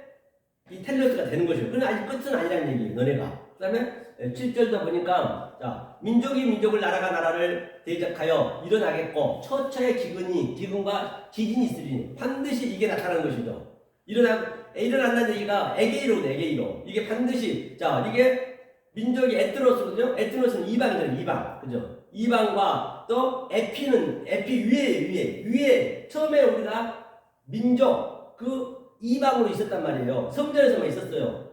이 텔로스가 되는 것이에요. 그건 아직 끝은 아니라는 얘기예요. 너네가. 그 다음에 7절도 보니까 자 민족이 민족을 나라가 나라를 대적하여 일어나겠고 처처의 기근과 지진이 있으리니 반드시 이게 나타나는 것이죠. 일어난다는 얘기가 에게이로 이게 반드시 자 이게 민족이 에트노스거든요. 에트노스는 이방이잖아요. 이방 그죠? 이방과 또 에피 위에 처음에 우리가 민족 그 이방으로 있었단 말이에요. 성전에서만 있었어요.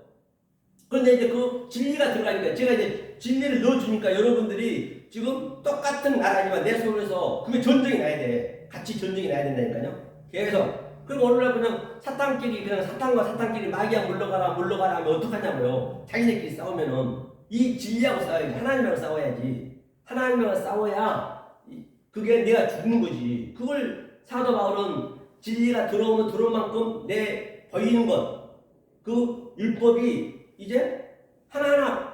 그런데 이제 그 진리가 들어가니까 제가 이제 진리를 넣어주니까 여러분들이 지금 똑같은 나라지만 내 속에서 그게 전쟁이 나야 돼. 같이 전쟁이 나야 된다니까요. 계속. 그럼 오늘날 그냥 사탄과 사탄끼리 마귀야 물러가라 하면 어떡하냐고요. 자기네끼리 싸우면은 이 진리하고 싸워야지. 하나님하고 싸워야지. 하나님하고 싸워야 그게 내가 죽는 거지. 그걸 사도 바울은 진리가 들어오면 들어올 만큼 내 보이는 것 그 율법이 이제 하나하나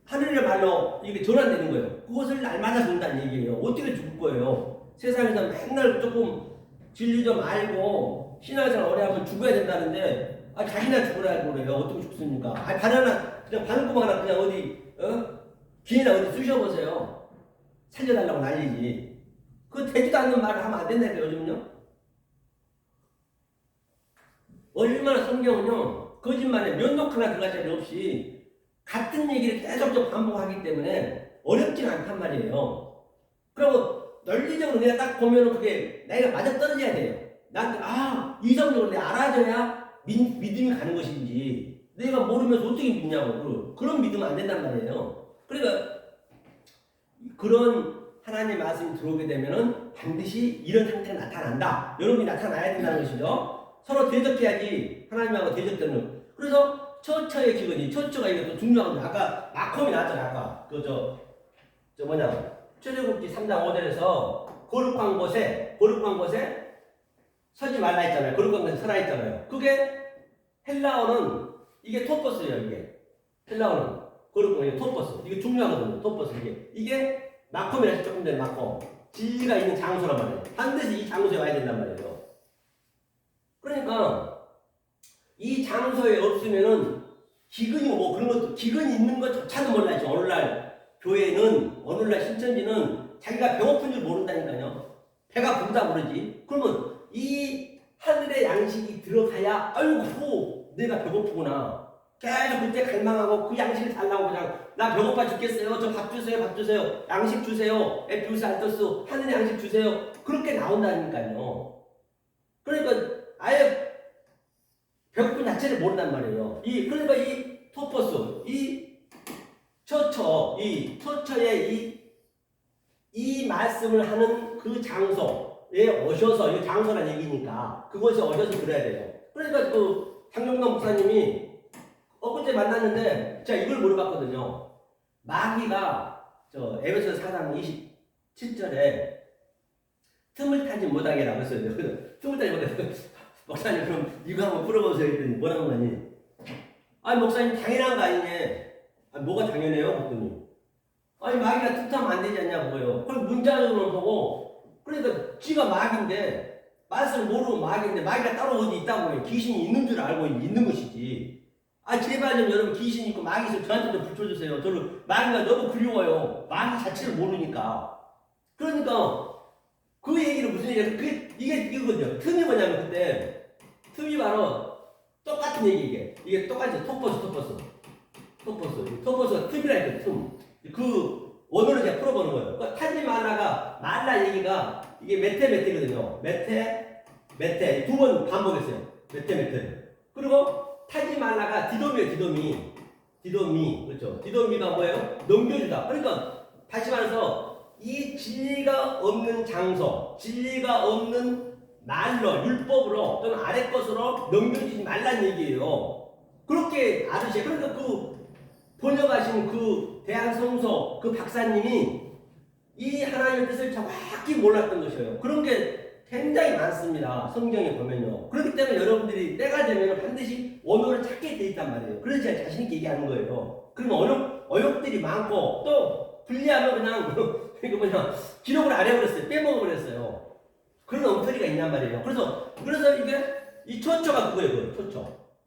하늘의 말로 이게 전환되는 거예요. 그것을 날마다 본다는 얘기예요. 어떻게 죽을 거예요? 세상에서 맨날 조금 진리 좀 알고 신앙생활 오래 하면 죽어야 된다는데 자기나 죽으라고 그래요. 어떻게 죽습니까? 바나나 그냥 바늘구멍 하나 그냥 어디 귀에나 어디 쑤셔보세요. 살려달라고 난리지. 그 되지도 않는 말을 하면 안 된다니까 요즘은요. 얼마나 성경은요 거짓말에 면목 하나 들어갈 자리 없이 같은 얘기를 계속 반복하기 때문에 어렵지는 않단 말이에요. 그리고 논리적으로 그냥 딱 보면은 그게 내가 맞아 떨어져야 돼요. 난 이성적으로 내가 알아줘야 믿음이 가는 것인지 내가 모르면서 어떻게 믿냐고. 그런 믿으면 안 된단 말이에요. 그러니까 그런 하나님의 말씀이 들어오게 되면은 반드시 이런 상태가 나타난다. 여러분이 나타나야 된다는 것이죠. 서로 대적해야지 하나님하고 대적되는. 그래서 처처의 기근이 처처가 이것도 중요한 거예요. 아까 마콤이 나왔잖아요. 아까 출애굽기 3장 5절에서 거룩한 곳에 서지 말라 했잖아요. 거룩한 곳에 서라 했잖아요. 그게 헬라어는 이게 토퍼스예요. 이게 헬라어는 거룩한 곳이 토퍼스. 이게 중요하거든요. 토퍼스 이게 마콤이라서 조금 전에 마콤. 진리가 있는 장소란 말이에요. 반드시 이 장소에 와야 된단 말이에요. 그러니까 이 장소에 없으면은 기근이 뭐 그런 것도 기근이 있는 것조차도 몰라요. 오늘날 교회는 오늘날 신천지는 자기가 배고픈 줄 모른다니까요. 배가 부르다 모르지. 그러면 이 하늘의 양식이 들어가야 아이고 내가 배고프구나. 계속 그때 갈망하고 그 양식을 달라고 그냥 나 배고파 죽겠어요. 저 밥 주세요. 양식 주세요. 에피우스 알토스 하늘의 양식 주세요. 그렇게 나온다니까요. 그러니까 아예 배고픈 자체를 모른단 말이에요. 그러니까 이 토퍼스, 처처의 이 말씀을 하는 그 장소에 오셔서, 이 장소란 얘기니까 그곳에 오셔서 그래야 돼요. 그러니까 장용남 목사님이 엊그제 만났는데 제가 이걸 물어봤거든요. 마귀가 에베소서 4장 27절에 틈을 타지 못하게 라고 했어요. 틈을 타지 못하게. 목사님 그럼 이거 한번 풀어보세요 했더니 뭐라고 하니? 목사님 당연한 거 아니냐? 뭐가 당연해요? 그랬더니 마귀가 틈타면 안 되지 않냐고요. 그럼 문자적으로 보고 그러니까 지가 마귀인데 말씀을 모르고 마귀인데 마귀가 따로 어디 있다고요. 귀신이 있는 줄 알고 있는 것이지. 제발 좀 여러분 귀신 있고 마귀 있으면 저한테 좀 붙여주세요. 저는 마귀가 너무 그리워요. 마귀 자체를 모르니까. 그러니까 그 얘기를 무슨 얘기야? 이게 이거거든요. 틈이 뭐냐면 그때 틈이 바로 똑같은 얘기 이게 똑같이 토퍼스가 틈이라 했거든. 틈. 그 원어를 제가 풀어보는 거예요. 그 타지 말라 얘기가 이게 메테거든요. 메테 두 번 반복했어요. 메테. 그리고 타지 말라가 디도미예요. 디도미 그렇죠. 디도미가 뭐예요? 넘겨주다. 그러니까 다시 말해서 이 진리가 없는 장소, 진리가 없는 말로, 율법으로 또는 아래 것으로 넘겨주지 말란 얘기예요. 그렇게 아르시에요. 그러니까 번역하신 대한성서 박사님이 이 하나님의 뜻을 정확히 몰랐던 것이에요. 그런 게 굉장히 많습니다. 성경에 보면요. 그렇기 때문에 여러분들이 때가 되면 반드시 원어를 찾게 돼 있단 말이에요. 그래서 제가 자신있게 얘기하는 거예요. 그러면 어역들이 많고 또 분리하면 그냥 기록을 안 해버렸어요. 빼먹어버렸어요. 그런 엉터리가 있냔 말이에요. 그래서 이게 이 초초가 그거예요.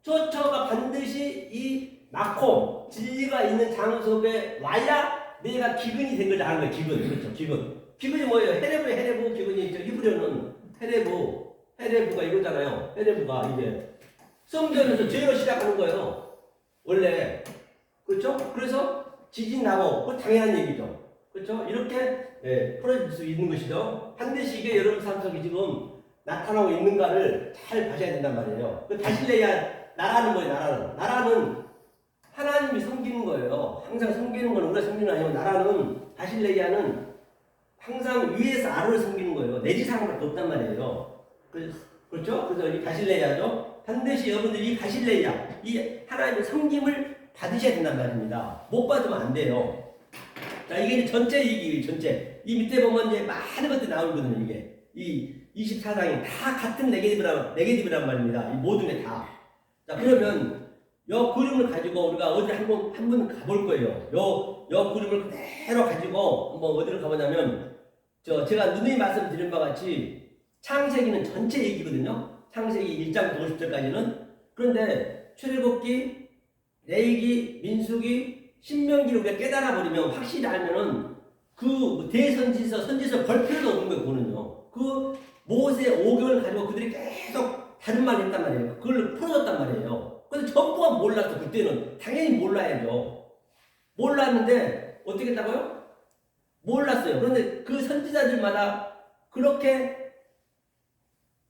초초가 반드시 이 마콤 진리가 있는 장소에 와야 내가 기근이 된 걸 아는 거예요. 기근. 그렇죠. 기근이 뭐예요? 헤레부 기근이 있죠. 히브리어는 헤레부가 이거잖아요. 헤레부가 이제 성전에서 죄로 시작하는 거예요. 원래. 그렇죠? 그래서 지진 나고 그건 당연한 얘기죠. 그렇죠? 이렇게 풀어질 수 있는 것이죠. 반드시 이게 여러분 삶 속에 지금 나타나고 있는가를 잘 봐셔야 된단 말이에요. 바실레야 나라는 뭐예요? 나라는 하나님이 섬기는 거예요. 항상 섬기는 건 우리가 섬기는 거 아니고 나라는 바실레야는 항상 위에서 아래로 섬기는 거예요. 내지상밖에 없단 말이에요. 그렇죠? 그래서 이 바실레야죠. 반드시 여러분들이 이 바실레야, 이 하나님의 섬김을 받으셔야 된단 말입니다. 못 받으면 안 돼요. 자, 이게 전체 얘기예요. 전체. 이 밑에 보면 이제 많은 것들이 나오거든요. 이게 이 24장이 다 같은 네게티브란 말입니다. 이 모든 게 다. 자, 그러면 요 그림을 가지고 우리가 어디 한번 가볼 거예요. 요 그림을 그대로 가지고 한번 어디를 가보냐면 제가 누누이 말씀드린 바와 같이 창세기는 전체 얘기거든요. 창세기 1장부터 50절까지는. 그런데 출애굽기, 레위기, 민수기, 신명기를 우리가 깨달아 버리면, 확실히 알면은 그 대선지서, 선지서 볼 필요도 없는 거예요. 그거는요. 그 모세 오경을 가지고 그들이 계속 다른 말을 했단 말이에요. 그걸 풀어줬단 말이에요. 근데 전부가 몰랐어. 그때는 당연히 몰라야죠. 몰랐는데 어떻게 했다고요? 몰랐어요. 그런데 그 선지자들마다 그렇게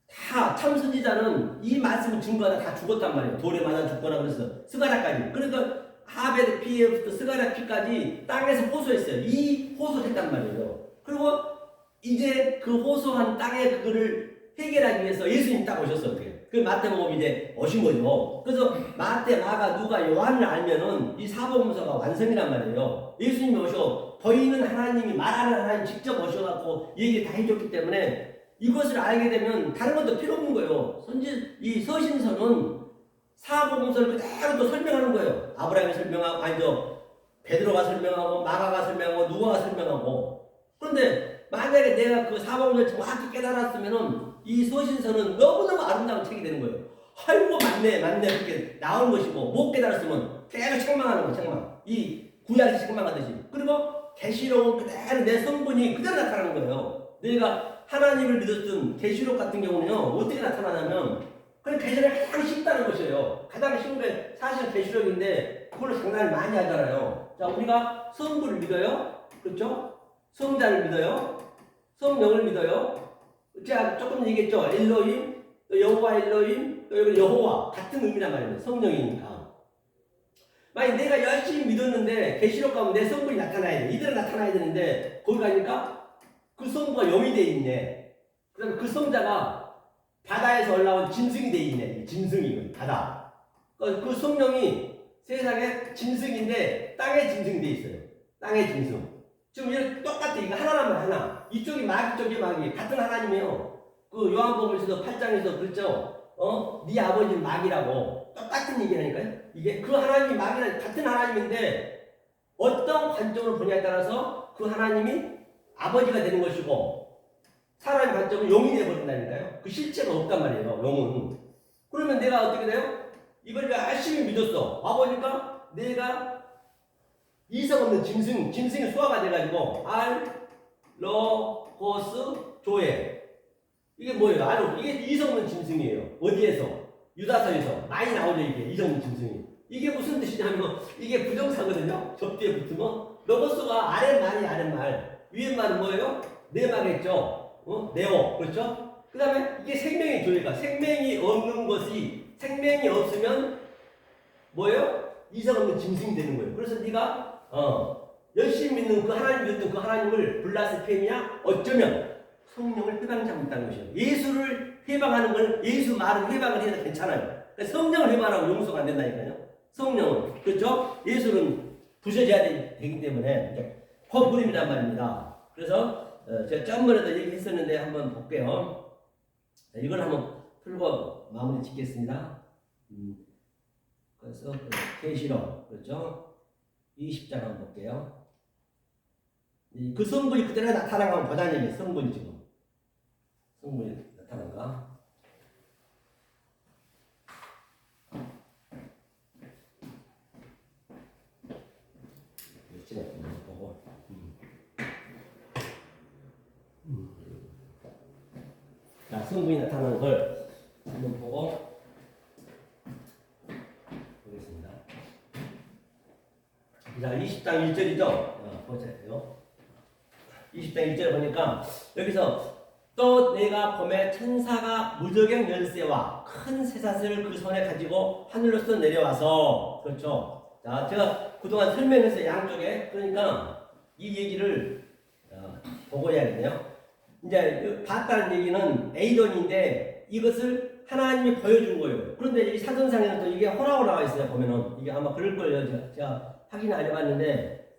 다 참 선지자는 이 말씀을 증거하다 다 죽었단 말이에요. 돌에 맞아 죽거나 그래서 스가랴까지. 그러니까 하벳 피에부터 스가랴 피까지 땅에서 호소했어요. 이 호소했단 말이에요. 그리고 이제 그 호소한 땅에 그거를 해결하기 위해서 예수님 딱 오셨어요. 그 마태복음 이제 오신 거죠. 그래서 마태, 마가, 누가, 요한을 알면은 이 사복음서가 완성이란 말이에요. 예수님이 오셔 보이는 하나님이 말하는 하나님 직접 오셔갖고 얘기 다 해줬기 때문에 이것을 알게 되면 다른 것도 필요 없는 거예요. 이 서신서는 사복음서를 그대로 또 설명하는 거예요. 아브라함이 설명하고, 베드로가 설명하고, 마가가 설명하고, 누가가 설명하고. 그런데 만약에 내가 그 사복음서를 정확히 깨달았으면은 이 서신서는 너무너무 아름다운 책이 되는 거예요. 아이고 맞네 이렇게 나오는 것이고, 못 깨달았으면 계속 책망하는 거예요. 책망. 이 구약에서 책망하듯이. 그리고 계시록은 그대로 내 성분이 그대로 나타나는 거예요. 내가 하나님을 믿었던 계시록 같은 경우는요, 어떻게 나타나냐면 그냥 계시록이 가장 쉽다는 것이에요. 가장 쉬운 게 사실 계시록인데 그걸로 장난을 많이 하잖아요. 자, 우리가 성부를 믿어요. 그렇죠? 성자를 믿어요. 성령을 믿어요. 제가 조금 얘기했죠. 엘로힘, 또 여호와 엘로힘, 또 여기 여호와 같은 의미란 말이에요. 성령이니까. 만약 내가 열심히 믿었는데 계시록 가면 내 성분이 나타나야 돼. 이대로 나타나야 되는데 거기 가니까 그 성부가 영이 돼 있네. 그다음에 그 성자가 바다에서 올라온 짐승이 돼 있네. 짐승이 바다. 그 성령이 세상에 짐승인데 땅의 짐승이 돼 있어요. 땅의 짐승. 지금 이렇게 똑같아. 이거 하나라면 하나. 이쪽이 마귀, 이쪽이 마귀. 같은 하나님이에요. 그 요한복음에서도 8장에서 그랬죠. 네 아버지는 마귀라고. 똑같은 얘기라니까요. 이게 그 하나님이 마귀랑 같은 하나님인데 어떤 관점으로 보냐에 따라서 그 하나님이 아버지가 되는 것이고 사람의 관점은 영이 되어버린다니까요. 그 실체가 없단 말이에요. 영은. 그러면 내가 어떻게 돼요? 이걸 열심히 믿었어. 아버지가 내가 이성 없는 짐승이 소화가 돼가지고 로고스 조에 이게 뭐예요? 이게 이성 없는 짐승이에요. 어디에서? 유다서에서 많이 나오죠. 이게 이성 없는 짐승이. 이게 무슨 뜻이냐면 이게 부정사거든요. 접뒤에 붙으면 로고스가 아랫말 위에 말은 뭐예요? 네마겠죠. 네오. 그렇죠? 그 다음에 이게 생명의 조예가 생명이 없는 것이 생명이 없으면 뭐예요? 이성 없는 짐승이 되는 거예요. 그래서 네가 열심히 믿는 그 하나님 믿는 그 하나님을 블라스페미아 어쩌면 성령을 회방자고 있다는 것이에요. 예수를 회방하는 걸 예수 말은 회방을 해도 괜찮아요. 그러니까 성령을 회방하고 용서가 안 된다니까요. 성령은 그렇죠? 예수는 부셔져야 되기 때문에 허물임이란 말입니다. 그래서 제가 저번에도 얘기했었는데 한번 볼게요. 이걸 한번 풀고 마무리 짓겠습니다. 그래서 계시록 그렇죠? 20장 한번 볼게요. 그 성분이 그대로 나타난 거 보자는 얘기예요. 성분이 지금 성분이 나타난가? 보고. 자, 성분이 나타나는 걸 한번 보고 보겠습니다. 자, 20장 1절이죠? 보세요. 20장 1절 보니까 여기서 또 내가 봄에 천사가 무저갱 열쇠와 큰 쇠사슬을 그 손에 가지고 하늘로서 내려와서 그렇죠. 자, 제가 그동안 설명해서 양쪽에 그러니까 이 얘기를 보고 해야겠네요. 이제 봤다는 얘기는 에이돈인데 이것을 하나님이 보여준 거예요. 그런데 이 사전상에는 또 이게 허라고 나와 있어요. 보면은 이게 아마 그럴 거예요. 제가 확인 안 해봤는데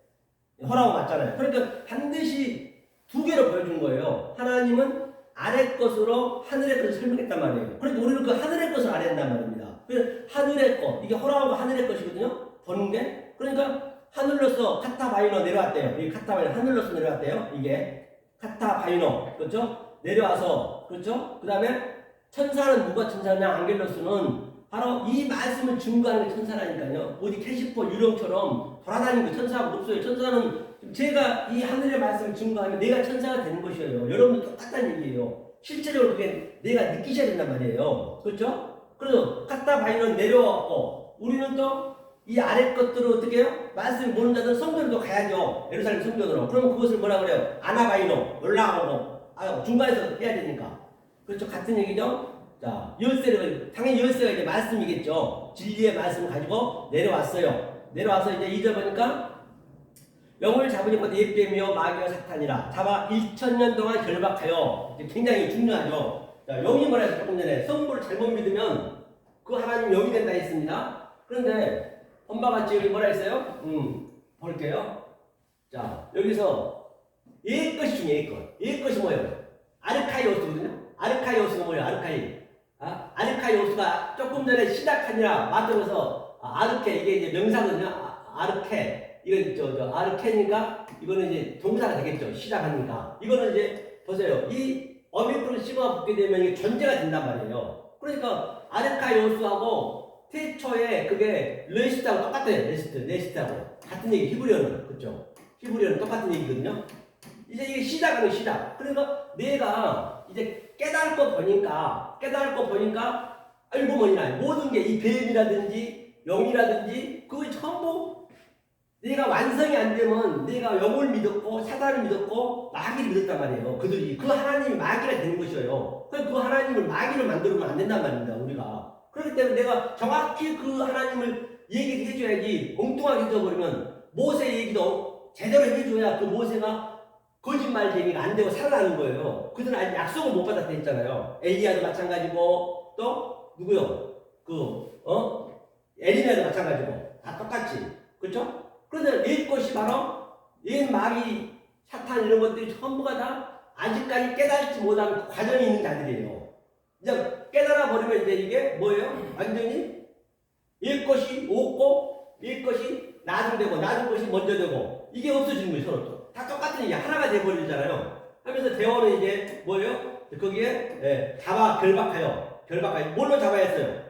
허라고 맞잖아요. 그러니까 반드시 두 개로 보여준 거예요. 하나님은 아래 것으로 하늘의 것을 설명했단 말이에요. 그러니까 우리는 그 하늘의 것을 알아야 한단 말입니다. 그래서 하늘의 것, 이게 허라고 하늘의 것이거든요. 보는 게. 그러니까 하늘로서 카타바이너 내려왔대요. 이 카타바이너 하늘로서 내려왔대요. 이게 카타바이너 카타 바이노 그렇죠? 내려와서 그렇죠? 그 다음에 천사는 누가 천사냐? 안겔로스는 바로 이 말씀을 증거하는 게 천사라니까요. 어디 캐시포 유령처럼 돌아다니는 그 천사가 없어요. 천사는 제가 이 하늘의 말씀을 증거하면 내가 천사가 되는 것이에요. 여러분도 똑같다는 얘기예요. 실제적으로 그게 내가 느끼셔야 된단 말이에요. 그렇죠? 그래서 카타 바이노는 내려왔고 우리는 또 이 아래 것들을 어떻게 해요? 말씀을 모르는 자들은 성전으로 가야죠. 예루살렘 성전으로. 그러면 그것을 뭐라 그래요? 아나바이노 올라오고 중간에서 해야 되니까. 그렇죠? 같은 얘기죠? 자, 열쇠를, 당연히 열쇠가 이제 말씀이겠죠. 진리의 말씀을 가지고 내려왔어요. 내려와서 이제 2절 보니까 영을 잡으니 곧 예뱀이요 마귀와 사탄이라 잡아 1000년 동안 결박하여 굉장히 중요하죠. 자, 영이 뭐라 해서 조금 전에 성부를 잘못 믿으면 그 하나님 영이 된다 했습니다. 그런데 엄마가 지금 뭐라 했어요? 볼게요. 자, 여기서 옛것이 중요해, 옛것. 옛것이 뭐예요? 아르카이오스거든요? 아르카이오스가 뭐예요? 아르카이오스가 조금 전에 시작하니라 맞들어서 아르케, 이게 이제 명사거든요? 아르케. 이건 아르케니까 이거는 이제 동사가 되겠죠? 시작하니까. 이거는 이제 보세요. 이 어미크론 시그마 붙게 되면 이게 존재가 된단 말이에요. 그러니까 아르카이오스하고 태초에 그게 레시트하고 똑같아요. 레시트하고 같은 얘기. 히브리어는 그렇죠? 히브리어는 똑같은 얘기거든요. 이제 이게 시작하는 시작. 그러니까 내가 이제 깨달을 거 보니까 알고 보니까 모든 게 이 뱀이라든지 영이라든지 그거 전부 내가 완성이 안 되면 내가 영을 믿었고 사단을 믿었고 마귀를 믿었단 말이에요. 그들이 그 하나님이 마귀가 되는 것이에요. 그 하나님을 마귀를 만들면 안 된단 말입니다. 우리가. 그렇기 때문에 내가 정확히 그 하나님을 얘기를 해줘야지 엉뚱하게 해줘버리면 모세 얘기도 제대로 해줘야 그 모세가 거짓말쟁이가 안 되고 살아나는 거예요. 그들은 아직 약속을 못 받았다 했잖아요. 엘리야도 마찬가지고 또 누구요? 에리야도 마찬가지고 다 똑같지. 그렇죠? 그런데 옛 것이 바로 옛 마귀 사탄 이런 것들이 전부가 다 아직까지 깨닫지 못한 그 과정이 있는 자들이에요. 이제 깨달아 버리면 이제 이게 뭐예요? 완전히 옛 것이 없고 옛 것이 나중되고 나중 것이 먼저 되고 이게 없어지는 거예요. 서로 또. 다 똑같은 얘기 하나가 돼버리잖아요. 하면서 대원은 이제 뭐예요? 거기에 잡아 결박하여 뭘로 잡아야 했어요?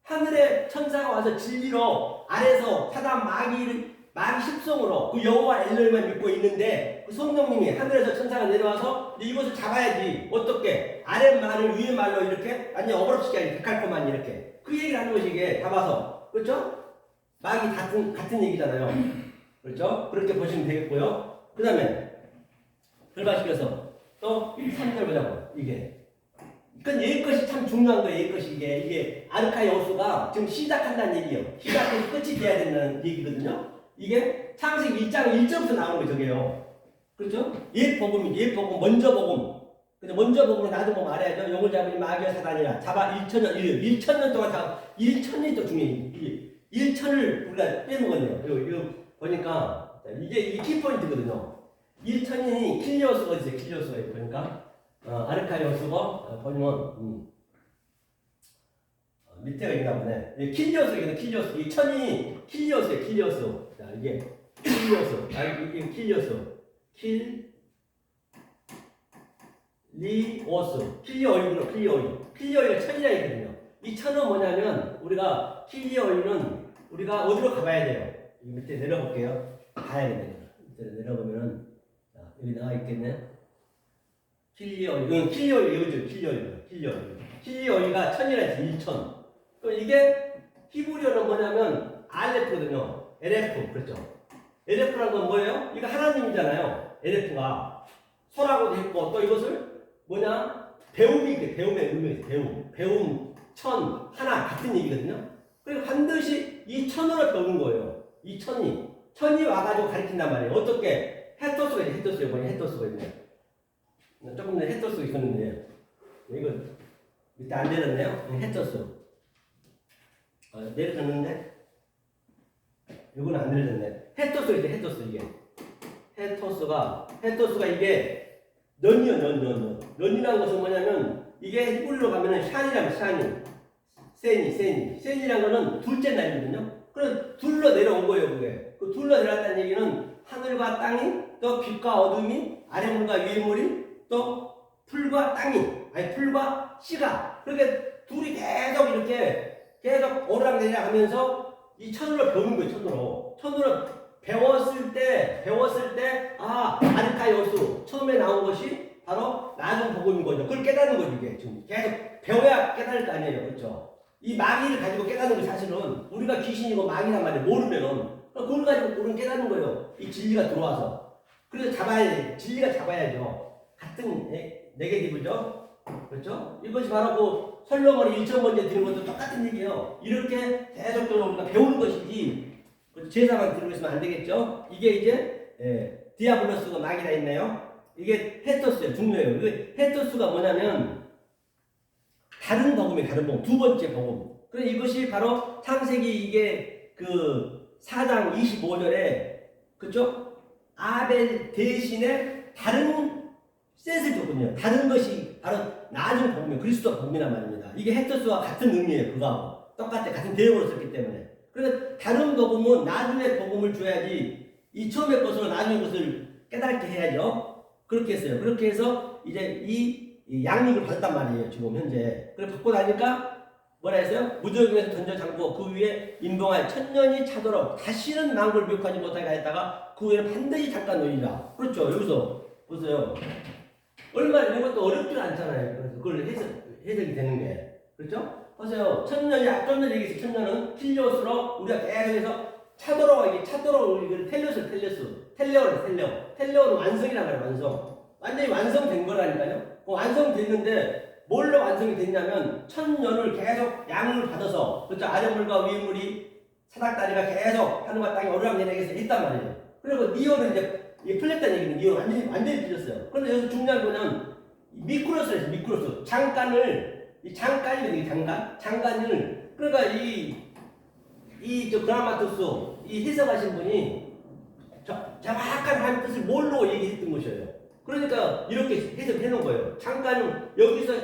하늘의 천사가 와서 진리로 아래서 사단 마귀 십성으로 그 여호와 엘로힘만 믿고 있는데 그 성령님이 하늘에서 천사가 내려와서 이것을 잡아야지. 어떻게? 아래 말을 위에 말로 이렇게 완전 어그럽시게 하지. 데칼코만 이렇게 그 얘기를 하는 것이 이게 잡아서. 그렇죠? 마귀 같은 얘기잖아요. 그렇죠? 그렇게 보시면 되겠고요. 그 다음에 결박시켜서 또 3절 보자고. 이게 그건 옛것이 참 중요한 거예요. 옛것이 이게 아르카이오스가 지금 시작한다는 얘기예요. 시작해서 끝이 돼야 된다는 얘기거든요. 이게 창세기 1장 1절부터 나오는 거 저게요. 그렇죠? 옛 복음이 옛 복음 먼저 복음. 근데 먼저 복음으로 나도 뭐 말해야죠. 영을 잡으니 마귀와 사단이라 잡아 1,000년 동안 잡아 1,000년이 또 중요해요. 1,000을 우리가 빼먹었네요. 이거 보니까 이게 키포인트거든요. 1,000년이 킬리오스가 있어요. 킬리오스가 있어요. 그러니까 아르카이오스가 보면 밑에가 있나 보네. 킬리오스거든요. 킬리오스. 이 천이 킬리오스예요. 킬리오스. 자, 이게 킬리오스. 이게 킬리오스. 킬리오스. 킬리오이가 천이라 했거든요. 이 천은 뭐냐면 우리가 킬리오이는 우리가 어디로 가봐야 돼요? 이 밑에 내려볼게요. 가야겠네요. 밑에 내려보면은 자, 여기 나와 있겠네. 킬리오이. 킬리오이가 천이라 해서 1천. 그럼 이게 히브리어는 뭐냐면 알레프거든요. LF. 그렇죠. LF라는 건 뭐예요? 이거 하나님이잖아요. LF가 소라고도 했고 또 이것을 뭐냐? 배움의 의미예요. 배움, 천, 하나 같은 얘기거든요. 그리고 반드시 이 천으로 배우는 거예요. 이 천이 와가지고 가르친단 말이에요. 어떻게? 헤토스가 있네. 조금 전에 헤토스가 있었는데 이거 밑에 안 내렸네요. 헤토스. 내려졌는데 이건 안 내려졌네. 헤토스가 있대. 이게 헤토스가 이게 넌이요. 넌이라는 것은 뭐냐면 이게 히브리로 가면은 샤니라면 세니라는 거는 둘째 날이거든요. 그래서 둘러 내려온 거예요. 그게 그 둘러 내려왔다는 얘기는 하늘과 땅이 또 빛과 어둠이 아래 물과 위에 물이 또 풀과 땅이, 아니 풀과 씨가, 그렇게 둘이 계속 이렇게 계속 오르락내리락 하면서 이 천으로 배우는 거예요. 천으로 배웠을 때 아르카이오스 처음에 나온 것이 바로 나중 복음인 거죠. 그걸 깨닫는 거죠. 이게 지금 계속 배워야 깨달을 거 아니에요. 그렇죠? 이 마귀를 가지고 깨닫는 게 사실은 우리가 귀신이고 마귀란 말을 모르면은 그걸 가지고 우리는 깨닫는 거예요. 이 진리가 들어와서. 그래서 진리가 잡아야죠. 같은 네게티브죠. 그렇죠? 이것이 바로 그 솔로몬이 1,000번째 드는 것도 똑같은 얘기예요. 이렇게 계속적으로 우리가 배우는 것이지 제사만 들고 있으면 안 되겠죠. 이게 이제 디아블로스가 마귀라 했네요. 이게 헤토스예요. 중요해요. 헤토스가 뭐냐면 다른 복음이에요. 다른 복음. 두 번째 복음. 그래서 이것이 바로 창세기 이게 그 4장 25절에 그죠? 아벨 대신에 다른 셋을 줬거든요. 다른 것이 바로 나중 복음이에요. 그리스도 복음이란 말입니다. 이게 헤토스와 같은 의미예요. 그거하고 똑같아. 같은 대형으로 썼기 때문에. 그래서 다른 복음은 나중에 복음을 줘야지 이 처음의 것으로 나중에 것을 깨닫게 해야죠. 그렇게 했어요. 그렇게 해서 이제 이 양육을 받았단 말이에요. 지금 현재. 그래 받고 나니까 뭐라 했어요? 무저기에서 던져 잠그고 그 위에 임봉할 천년이 차도록 다시는 망골 비옥하지 못하게 하였다가 그 위에는 반드시 잠깐 놓이라. 그렇죠. 여기서 보세요. 얼마나 이런 것도 어렵지 않잖아요. 그래서 그걸 해석이 되는 게. 그렇죠? 보세요. 천년이 좀 전에 얘기했어요. 천년은 필요스로 우리가 계속해서 차도록 이걸 텔레오는 완성이란 말이에요. 완성. 완전히 완성된 거라니까요. 완성됐는데 뭘로 완성이 됐냐면 천년을 계속 양을 받아서 그렇죠. 아랫물과 위물이 사닥다리가 계속 하늘과 땅에 오르락내리락해서 했단 말이에요. 그리고 니오는 이제 풀렸다는 얘기는 니오는 완전히 풀렸어요. 그런데 여기서 중요한 거는 미크로스를 했어요. 미크로스. 장간을 그러니까 저 그라마토스 이 해석하신 분이 정확한 하나님 뜻을 뭘로 얘기했던 것이에요. 그러니까 이렇게 해석해 놓은 거예요. 장간은 여기서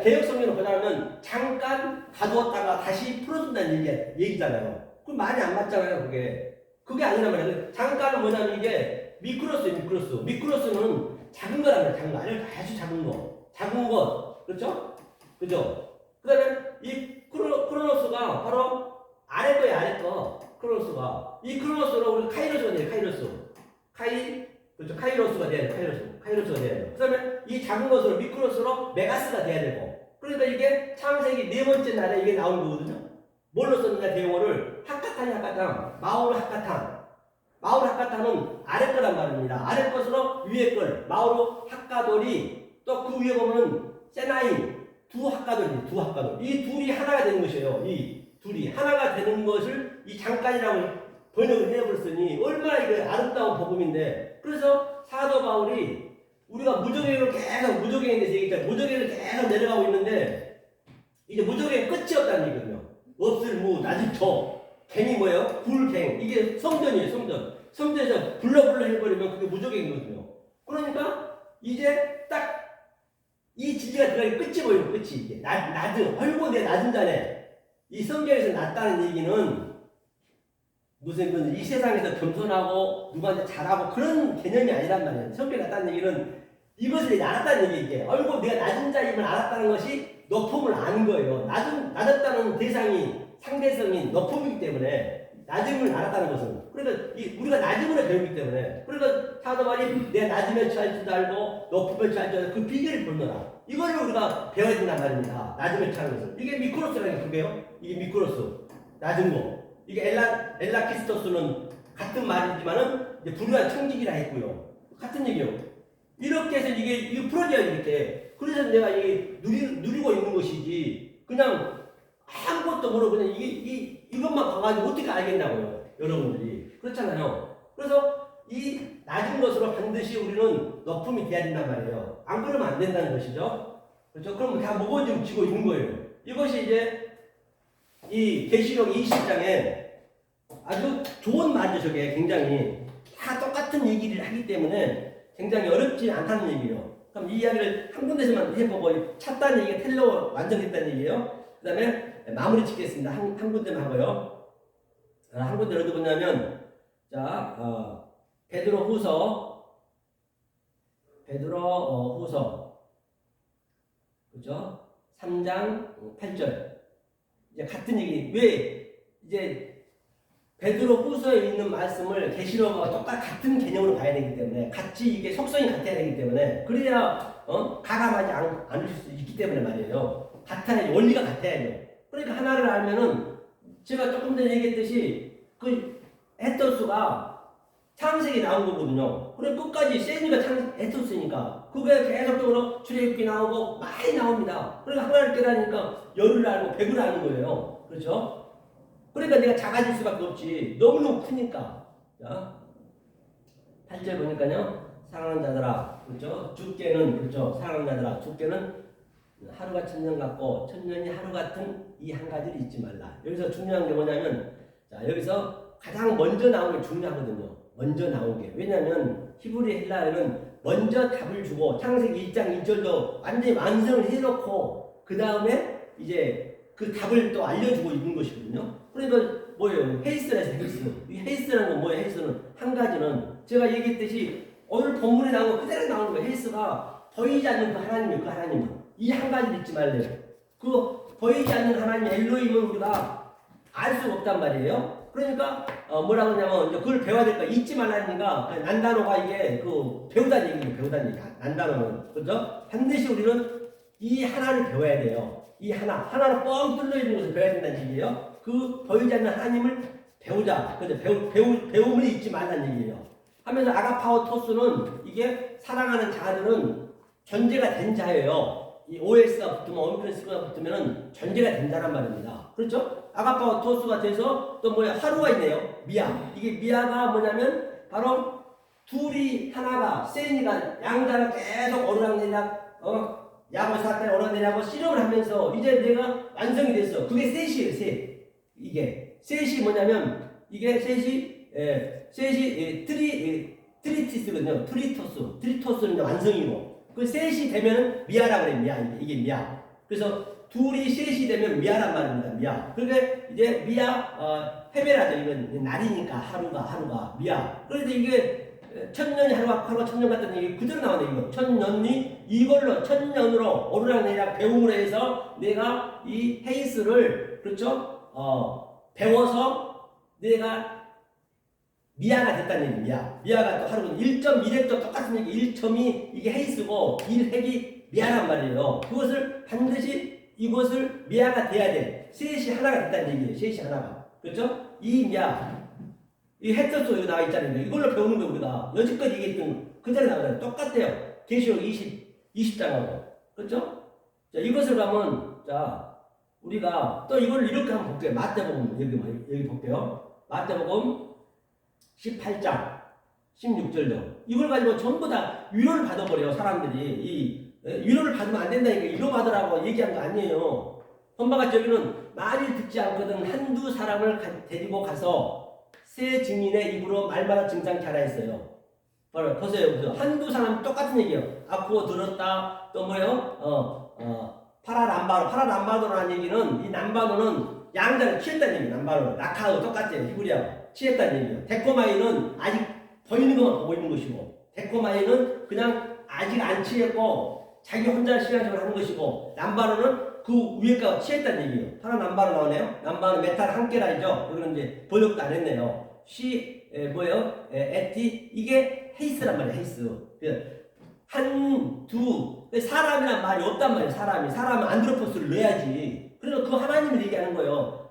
개혁성경을 보자면 잠깐 가두었다가 다시 풀어준다는 얘기잖아요. 그럼 말이 안 맞잖아요. 그게 아니란 말이에요. 잠깐은 뭐냐면 이게 미크로스예요. 미크로스는 작은 거란 말이에요. 아주 작은 것. 그렇죠? 그죠? 그 다음에 이 크로노스가 바로 아래 거예요. 아래 거. 크로노스가. 이 크로노스로 우리 카이로스가 돼요. 그렇죠. 카이로스가 돼야 돼요. 그 다음에 이 작은 것으로 미크로스로 메가스가 돼야 되고. 그러니까 이게 창세기 네 번째 날에 이게 나온 거거든요. 뭘로 썼느냐 대용어를 하카탄, 마오르 하카탄은 아래 거란 말입니다. 아래 것으로 위에 걸, 마오르 하카돌이 또 그 위에 보면 세나임 두 하카돌. 이 둘이 하나가 되는 것이에요. 이 둘이 하나가 되는 것을 이 잠깐이라고 번역을 해버렸으니 얼마나 이거 아름다운 복음인데. 그래서 사도 바울이 우리가 무적행을 계속 무적행에 대해서 얘기했잖아요. 무적행을 계속 내려가고 있는데 이제 무적행 끝이 없다는 얘기거든요. 없을 무, 낮은 초, 갱이 뭐예요? 불갱. 이게 성전이에요. 성전에서 불러 해버리면 그게 무적행이거든요. 그러니까 이제 딱 이 진리가 들어가기 끝이 보여요. 끝이 이게 낮은 헐고 내 낮은 자네. 이 성경에서 낮다는 얘기는 무슨 이 세상에서 겸손하고 누구한테 잘하고 그런 개념이 아니란 말이에요. 성경에 낮다는 얘기는 이것을 알았다는 얘기. 이게 얼굴 내가 낮은 자임을 알았다는 것이 높음을 아는 거예요. 낮았다는 대상이 상대성이 높음이기 때문에 낮음을 알았다는 것은. 그러니까 우리가 낮음을 배우기 때문에. 그러니까 사도 바울이 내가 낮으면 취할 줄도 알고 높으면 취할 줄도 알고 그 비결을 보느라. 이걸 우리가 배워야 된단 말입니다. 낮으면 취하는 것은. 이게 미크로스라는 게 그게요. 이게 미크로스. 낮은 거. 이게 엘라키스토스는 같은 말이지만은 이제 불의한 청직이라 했고요. 같은 얘기요. 이렇게 해서 이게 풀어져야 이렇게. 그래서 내가 이게 누리고 있는 것이지. 그냥 아무것도 모르고 그냥 이것만 봐가지고 어떻게 알겠냐고요. 여러분들이. 그렇잖아요. 그래서 이 낮은 것으로 반드시 우리는 높음이 돼야 된단 말이에요. 안 그러면 안 된다는 것이죠. 그렇죠? 그럼 다 무거워지고 지고 있는 거예요. 이것이 이제 이 계시록 20장에 아주 좋은 말이죠. 저게 굉장히 다 똑같은 얘기를 하기 때문에 굉장히 어렵지 않다는 얘기예요. 그럼 이 이야기를 한 군데서만 해보고 찾다는 얘기가 텔레오 완성됐다는 얘기예요. 그 다음에 마무리 짓겠습니다. 한 군데만 하고요. 한 군데 어디 보냐면 베드로 후서 베드로 후서 그죠? 3장 8절 이제 같은 얘기 왜 이제 베드로 후서에 있는 말씀을 계시록과 같은 개념으로 봐야 되기 때문에 같이 이게 속성이 같아야 되기 때문에 그래야 가감하지 않을 수 있기 때문에 말이에요. 같아야죠. 원리가 같아야죠. 그러니까 하나를 알면은 제가 조금 전에 얘기했듯이 그 헤토스가 창세기 나온 거거든요. 그래 끝까지 세니가 헤토스니까 그게 계속적으로 출애굽기 나오고 많이 나옵니다. 그러니까 하나를 깨달으니까 열을 알고 백을 아는 거예요. 그렇죠? 그러니까 내가 작아질 수밖에 없지. 너무너무 크니까. 자, 8절 보니까요. 사랑하는 자들아, 그렇죠? 주께는 그렇죠. 사랑하는 자들아, 주께는 하루가 천년 같고 천년이 하루 같은 이 한 가지를 잊지 말라. 여기서 중요한 게 뭐냐면, 자 여기서 가장 먼저 나온 게 중요하거든요. 먼저 나온 게. 왜냐하면 히브리 헬라어는 먼저 답을 주고 창세기 1장 1절도 완전히 완성을 해놓고 그 다음에 이제 그 답을 또 알려주고 있는 것이거든요. 그러니까 뭐예요? 헤이스라서 헤이스. 이 헤이스라는 건 뭐예요? 헤이스는 한 가지는 제가 얘기했듯이 오늘 본문에 나온 거 그대로 나오는 거예요. 헤이스가 보이지 않는 그 하나님이에요. 그 하나님은 이 한 가지를 잊지 말래요. 그 보이지 않는 하나님 엘로힘은 우리가 알 수가 없단 말이에요. 그러니까 뭐라고 하냐면 이제 그걸 배워야 될까 잊지 말라니까 난단어가 이게 그 배우다는 얘기예요. 배우다는 얘기. 난단어는 그죠? 반드시 우리는 이 하나를 배워야 돼요. 이 하나로 뻥 뚫려 있는 것을 배워야 된다는 얘기예요. 그 보이지 않는 하나님을 배우자. 그죠? 배움을 잊지 말라는 얘기예요. 하면서 아가파오 토스는 이게 사랑하는 자들은 전제가 된 자예요. 이 OS가 붙으면 어미프레스가 붙으면 전제가 된다는 말입니다. 그렇죠? 아가파와 토스가 돼서 또 뭐야 하루가 있네요. 미아. 이게 미아가 뭐냐면 바로 둘이 하나가 세니가 양자를 계속 오르락내리락 야고 사태 오르락내리락 씨름을 하면서 이제 내가 완성이 됐어. 그게 셋이에요. 셋. 이게 셋이 뭐냐면 이게 셋이 트리티스거든요. 트리토스는 이제 완성이고 그 셋이 되면 미아라고 그래요. 미아. 이게 미아. 그래서 둘이 셋이 되면 미아란 말입니다. 미아. 그러니까 이제 미아 헤베라죠. 이건 날이니까 하루가 미아. 그런데 이게 천년이 하루가 천년 같은 얘기 그대로 나오네. 이거 천년이 이걸로 천년으로 오르락내리락 배움으로 해서 내가 이 헤이스를 그렇죠? 배워서 내가 미아가 됐다는 얘기야. 미아가 또 하루는 1.1핵도 똑같은 얘기. 1점이 이게 헤이스고 1핵이 미아란 말이에요. 그것을 반드시 이것을 미아가 돼야 돼. 셋이 하나가 됐다는 얘기예요. 셋이 하나가. 그렇죠? 이 미아. 이 헤터스 여기 나와 있잖아요. 이걸로 배우는 거 우리가 여지껏 얘기했던 그대로 나오잖아요. 똑같아요. 계시록 20장하고. 그렇죠? 자, 이것을 가면 자, 우리가 또 이걸 이렇게 한번 볼게요. 마태복음 여기 볼게요. 마태복음 18장 16절도 이걸 가지고 전부 다 위로를 받아버려요. 사람들이 이 위로를 받으면 안 된다니까 위로 받으라고 얘기한 거 아니에요. 선바같이 여기는 말을 듣지 않거든 한두 사람을 데리고 가서 새 증인의 입으로 말마다 증상케 하라 했어요. 바로 보세요. 한두 사람 똑같은 얘기예요. 아프고 들었다 또 뭐예요? 파라남바도라는 얘기는 이 남바도는 양자를 취했다는 얘기예요. 남바도 라카우 똑같아요. 히브리하고 취했다는 얘기예요. 데코마이는 아직 보이는 것만 보고 있는 것이고 데코마이는 그냥 아직 안 취했고 자기 혼자 신앙생활을 하는 것이고 남바로는 그 위에가 취했다는 얘기예요. 파라남바로 나오네요. 남바는 메탈 한 개라죠. 여기는 이제 번역도 안 했네요. 뭐예요? 에티 이게 헤이스란 말이에요. 헤이스. 한두 사람이란 말이 없단 말이에요. 사람은 안드로포스를 넣어야지. 그래서 그 하나님을 얘기하는 거예요.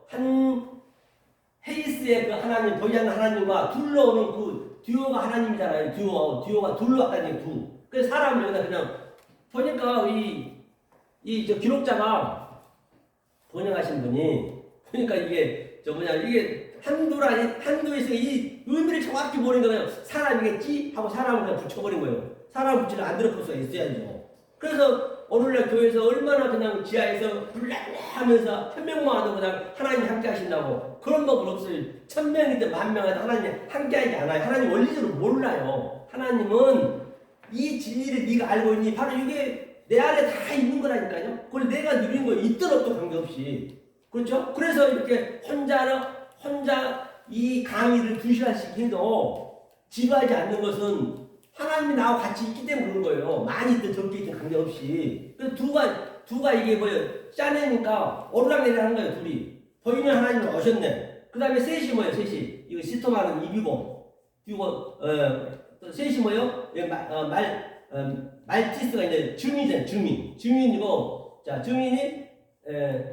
헤이스의 그 하나님, 보이지 않는 하나님과 둘러오는 그 듀오가 하나님이잖아요. 듀오가 둘러 왔다는 얘기, 두. 그래서 사람을 여기다 그냥, 보니까 저 기록자가 번역하신 분이, 보니까 이게, 이게 한두에서 이 의미를 정확히 모르는 거예요. 사람이겠지? 하고 사람을 그냥 붙여버린 거예요. 사람 붙이는 안드로포스가 있어야죠. 그래서 오늘날 교회에서 얼마나 그냥 지하에서 불랄하면서 천명만 하도 그냥 하나님 함께 하신다고 그런 법은 없어요. 1000명이든 10,000명이든 하나님 함께 하지 않아요. 하나님 원리적으로 몰라요. 하나님은 이 진리를 네가 알고 있니? 바로 이게 내 안에 다 있는 거라니까요. 그걸 내가 누린 거예요. 있든 없든 관계없이. 그렇죠? 그래서 이렇게 혼자 이 강의를 2시간씩 해도 지루하지 않는 것은 하나님이 나와 같이 있기 때문에 그런 거예요. 많이 있든 적게 있든 관계없이. 그래서 두가 이게 뭐예요? 짜내니까 오르락내리락 하는 거예요, 둘이. 보이는 하나님이 오셨네. 그 다음에 셋이 뭐예요, 셋이? 이거 시토마는 입이고, 또 셋이 뭐예요? 말티스가 이제 증인이잖아요, 증인. 증인이고, 자, 증인이,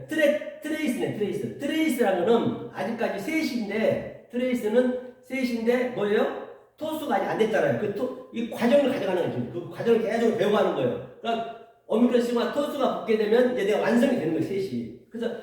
트레이스네, 트레이스. 트레이스라는 거는 아직까지 셋인데, 트레이스는 셋인데, 뭐예요? 토수가 아직 안 됐잖아요. 이 과정을 가져가는 거죠. 그 과정을 계속 배워가는 거예요. 그러니까, 오미크론 시그마 토수가 붙게 되면 이제 내가 완성이 되는 거예요, 셋이. 그래서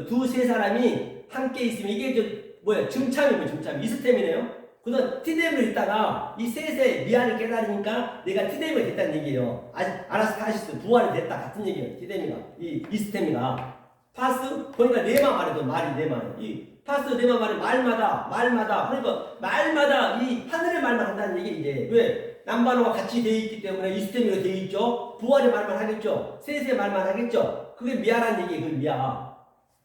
두세 사람이 함께 있으면 이게 뭐야? 증참이고 증참. 이스템이네요. 그래서 티뎀으로 있다가 이 셋의 미안을 깨달으니까 내가 티뎀이 됐다는 얘기예요. 아나스타시스 부활이 됐다 같은 얘기예요. 티뎀이가 이 이스템이가 파스 보니까 네마 말해도 말이 네마. 이 파스 네마 말이 말마다 그러니까 말마다 이 하늘의 말만 한다는 얘기 이제 왜 남반호가 같이 되어 있기 때문에 이스템이가 되어 있죠. 부활의 말만 하겠죠. 셋의 말만 하겠죠. 그게 미안한 얘기예요. 그게 미안.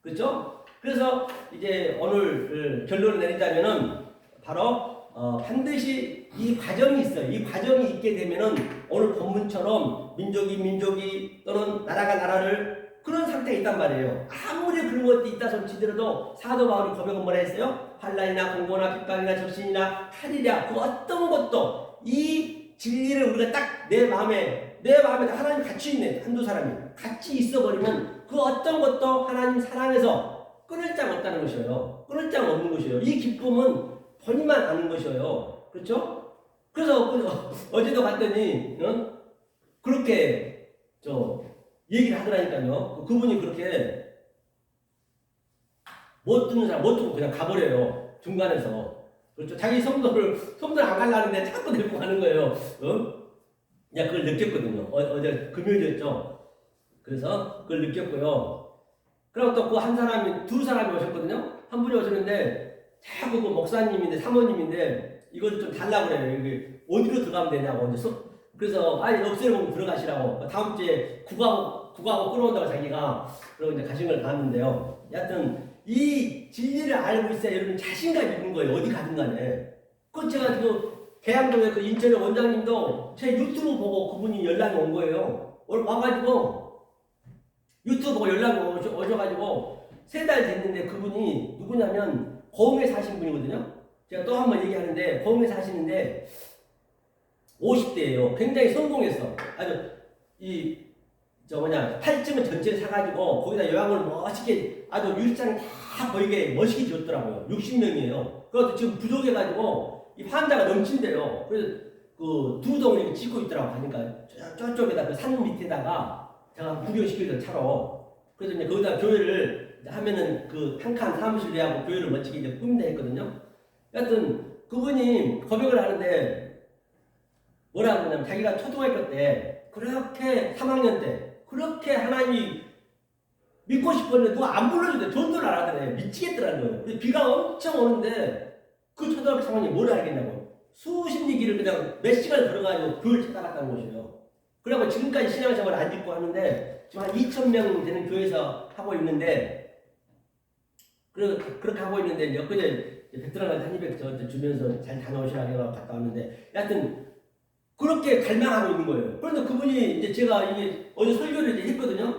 그렇죠? 그래서 이제 오늘 결론을 내리자면은 바로 반드시 이 과정이 있어요. 이 과정이 있게 되면은 오늘 본문처럼 민족이 또는 나라가 나라를 그런 상태에 있단 말이에요. 아무리 그런 것도 있다 손치더라도 사도 바울이 고백은 뭐라 했어요? 환난이나 공고나 핍박이나 적신이나 칼이랴 그 어떤 것도 이 진리를 우리가 딱 내 마음에 하나님 같이 있네. 한두 사람이 같이 있어버리면 그 어떤 것도 하나님 사랑해서 끊을 장 없다는 것이에요. 끊을 장 없는 것이에요. 이 기쁨은 본인만 아는 것이에요. 그렇죠? 그래서 어제도 봤더니 그렇게 얘기를 하더라니까요. 그분이 그렇게 못 듣는 사람 못 듣고 그냥 가버려요. 중간에서. 그렇죠? 자기 성도를 안 가려는데 자꾸 데리고 가는 거예요. 그걸 느꼈거든요. 어제 금요일이었죠. 그래서 그걸 느꼈고요. 그리고 또 그 한 사람이 두 사람이 오셨거든요. 한 분이 오셨는데 자꾸 그 목사님인데 사모님인데 이걸 좀 달라고 그래요. 이게 어디로 들어가면 되냐고. 그래서 아니 억세로 들어가시라고. 다음 주에 국가고 끌어온다고 자기가 그러고 이제 가신 걸 봤는데요. 여하튼 이 진리를 알고 있어야 여러분 자신감이 있는 거예요. 어디 가든 간에. 그 제가 계양동의 그 인천의 원장님도 제 유튜브 보고 그분이 연락이 온 거예요. 와가지고 유튜브 보고 연락이 오셔가지고 3달 됐는데 그분이 누구냐면 고흥에 사신 분이거든요. 제가 또 한 번 얘기하는데 고흥에 사시는데 50대예요. 굉장히 성공했어. 아주 팔찌문 전체를 사가지고 거기다 요양을 멋있게 아주 유리창 다 보이게 멋있게 지었더라고요. 60명이에요. 그것도 지금 부족해가지고 이 환자가 넘친대요. 그래서 그 두 동을 짓고 있더라고 하니까 저쪽에다 그 산 밑에다가 제가 구경시키던 차로. 그래서 이제 거기다 교회를 하면은 그 한 칸 사무실 내하고 교회를 멋지게 이제 꾸민다 했거든요. 여하튼 그분이 고백을 하는데 뭐라 그러냐면 자기가 초등학교 때 그렇게 3학년 때 그렇게 하나님이 믿고 싶었는데 누가 안 불러주대. 전도를 안 하더래. 미치겠더라는 거예요. 근데 비가 엄청 오는데 그 초등학교 3학년이 뭘 알겠냐고. 수십리 길을 그냥 몇 시간 걸어가지고 교회를 찾아갔다는 것이에요. 그리고 지금까지 신앙생활을 안 짓고 하는데 지금 한 2,000명 되는 교회에서 하고 있는데 그렇게 하고 있는데 이제 엊그제 베트남한테 한입에 저한테 주면서 잘 다녀오시라고 해서 갔다 왔는데 여하튼 그렇게 갈망하고 있는 거예요. 그런데 그분이 이제 제가 이게 어제 설교를 이제 했거든요.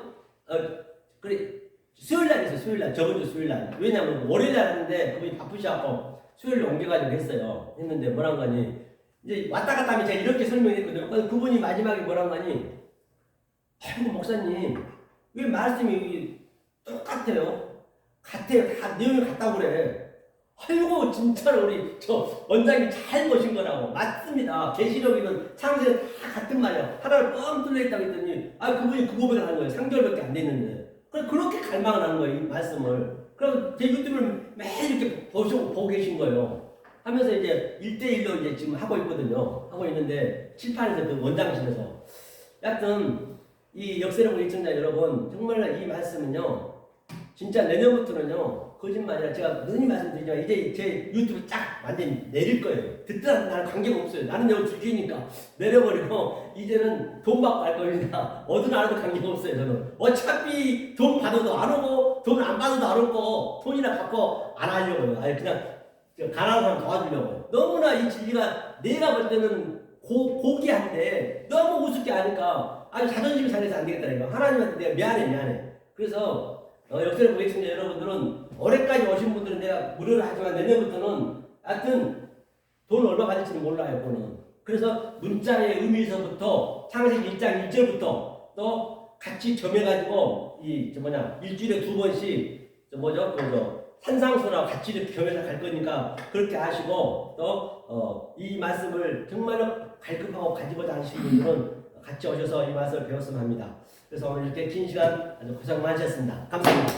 그래 수요일날 했어요. 수요일날 저번 주 수요일날. 왜냐면 월요일날 하는데 그분이 바쁘셔갖고 수요일로 옮겨가지고 했어요. 했는데 뭐라고 하니 이제 왔다 갔다 하면 제가 이렇게 설명했거든요. 그래서 그분이 마지막에 뭐라고 하니 아이고 목사님 왜 말씀이 똑같아요. 다 내용이 같다고 그래. 아이고 진짜로 우리 저 원장님 잘 보신 거라고. 맞습니다. 계시록이든 창세는 다 같은 말이야. 하나를 뻥 뚫려있다고 했더니 그분이 그 고백을 하는 거예요. 3개월밖에 안 됐는데. 그렇게 갈망을 하는 거예요. 이 말씀을. 그럼 제 유튜브를 매일 이렇게 보고 계신 거예요. 하면서 이제 1대1로 이제 지금 하고 있거든요. 하고 있는데 칠판에서 그 원장실에서. 여하튼 이 역세록 일정자 여러분 정말 이 말씀은요. 진짜 내년부터는요. 거짓말이라 제가 늘이 말씀드리지만 이제 제 유튜브 쫙 완전히 내릴 거예요. 듣더라도 나는 관계가 없어요. 나는 내가 주주니까 내려버리고 이제는 돈 받고 할 겁니다. 어디나 안 해도 관계가 없어요. 저는 어차피 돈 받아도 안 오고 돈 안 받아도 안 오고 돈이나 갖고 안 하려고요. 아니 그냥 가난한 사람 도와주려고. 너무나 이 진리가 내가 볼 때는 고귀한데 너무 우습게 하니까 아주 자존심이 상해서 안 되겠다니까. 하나님한테 내가 미안해. 그래서 역사를 보겠습니다. 여러분들은 올해까지 오신 분들은 내가 무료로 하지만 내년부터는 하여튼 돈 얼마 받을지는 몰라요. 그거는. 그래서 문자의 의미에서부터 창세기 1장 1절부터 또 같이 겸해가지고 일주일에 2번씩 산상수나 같이 이렇게 겸해서 갈 거니까 그렇게 하시고 또 이 말씀을 정말로 갈급하고 가지고자 하시는 분들은 같이 오셔서 이 말씀을 배웠으면 합니다. 그래서 오늘 이렇게 긴 시간 아주 고생 많으셨습니다. 감사합니다.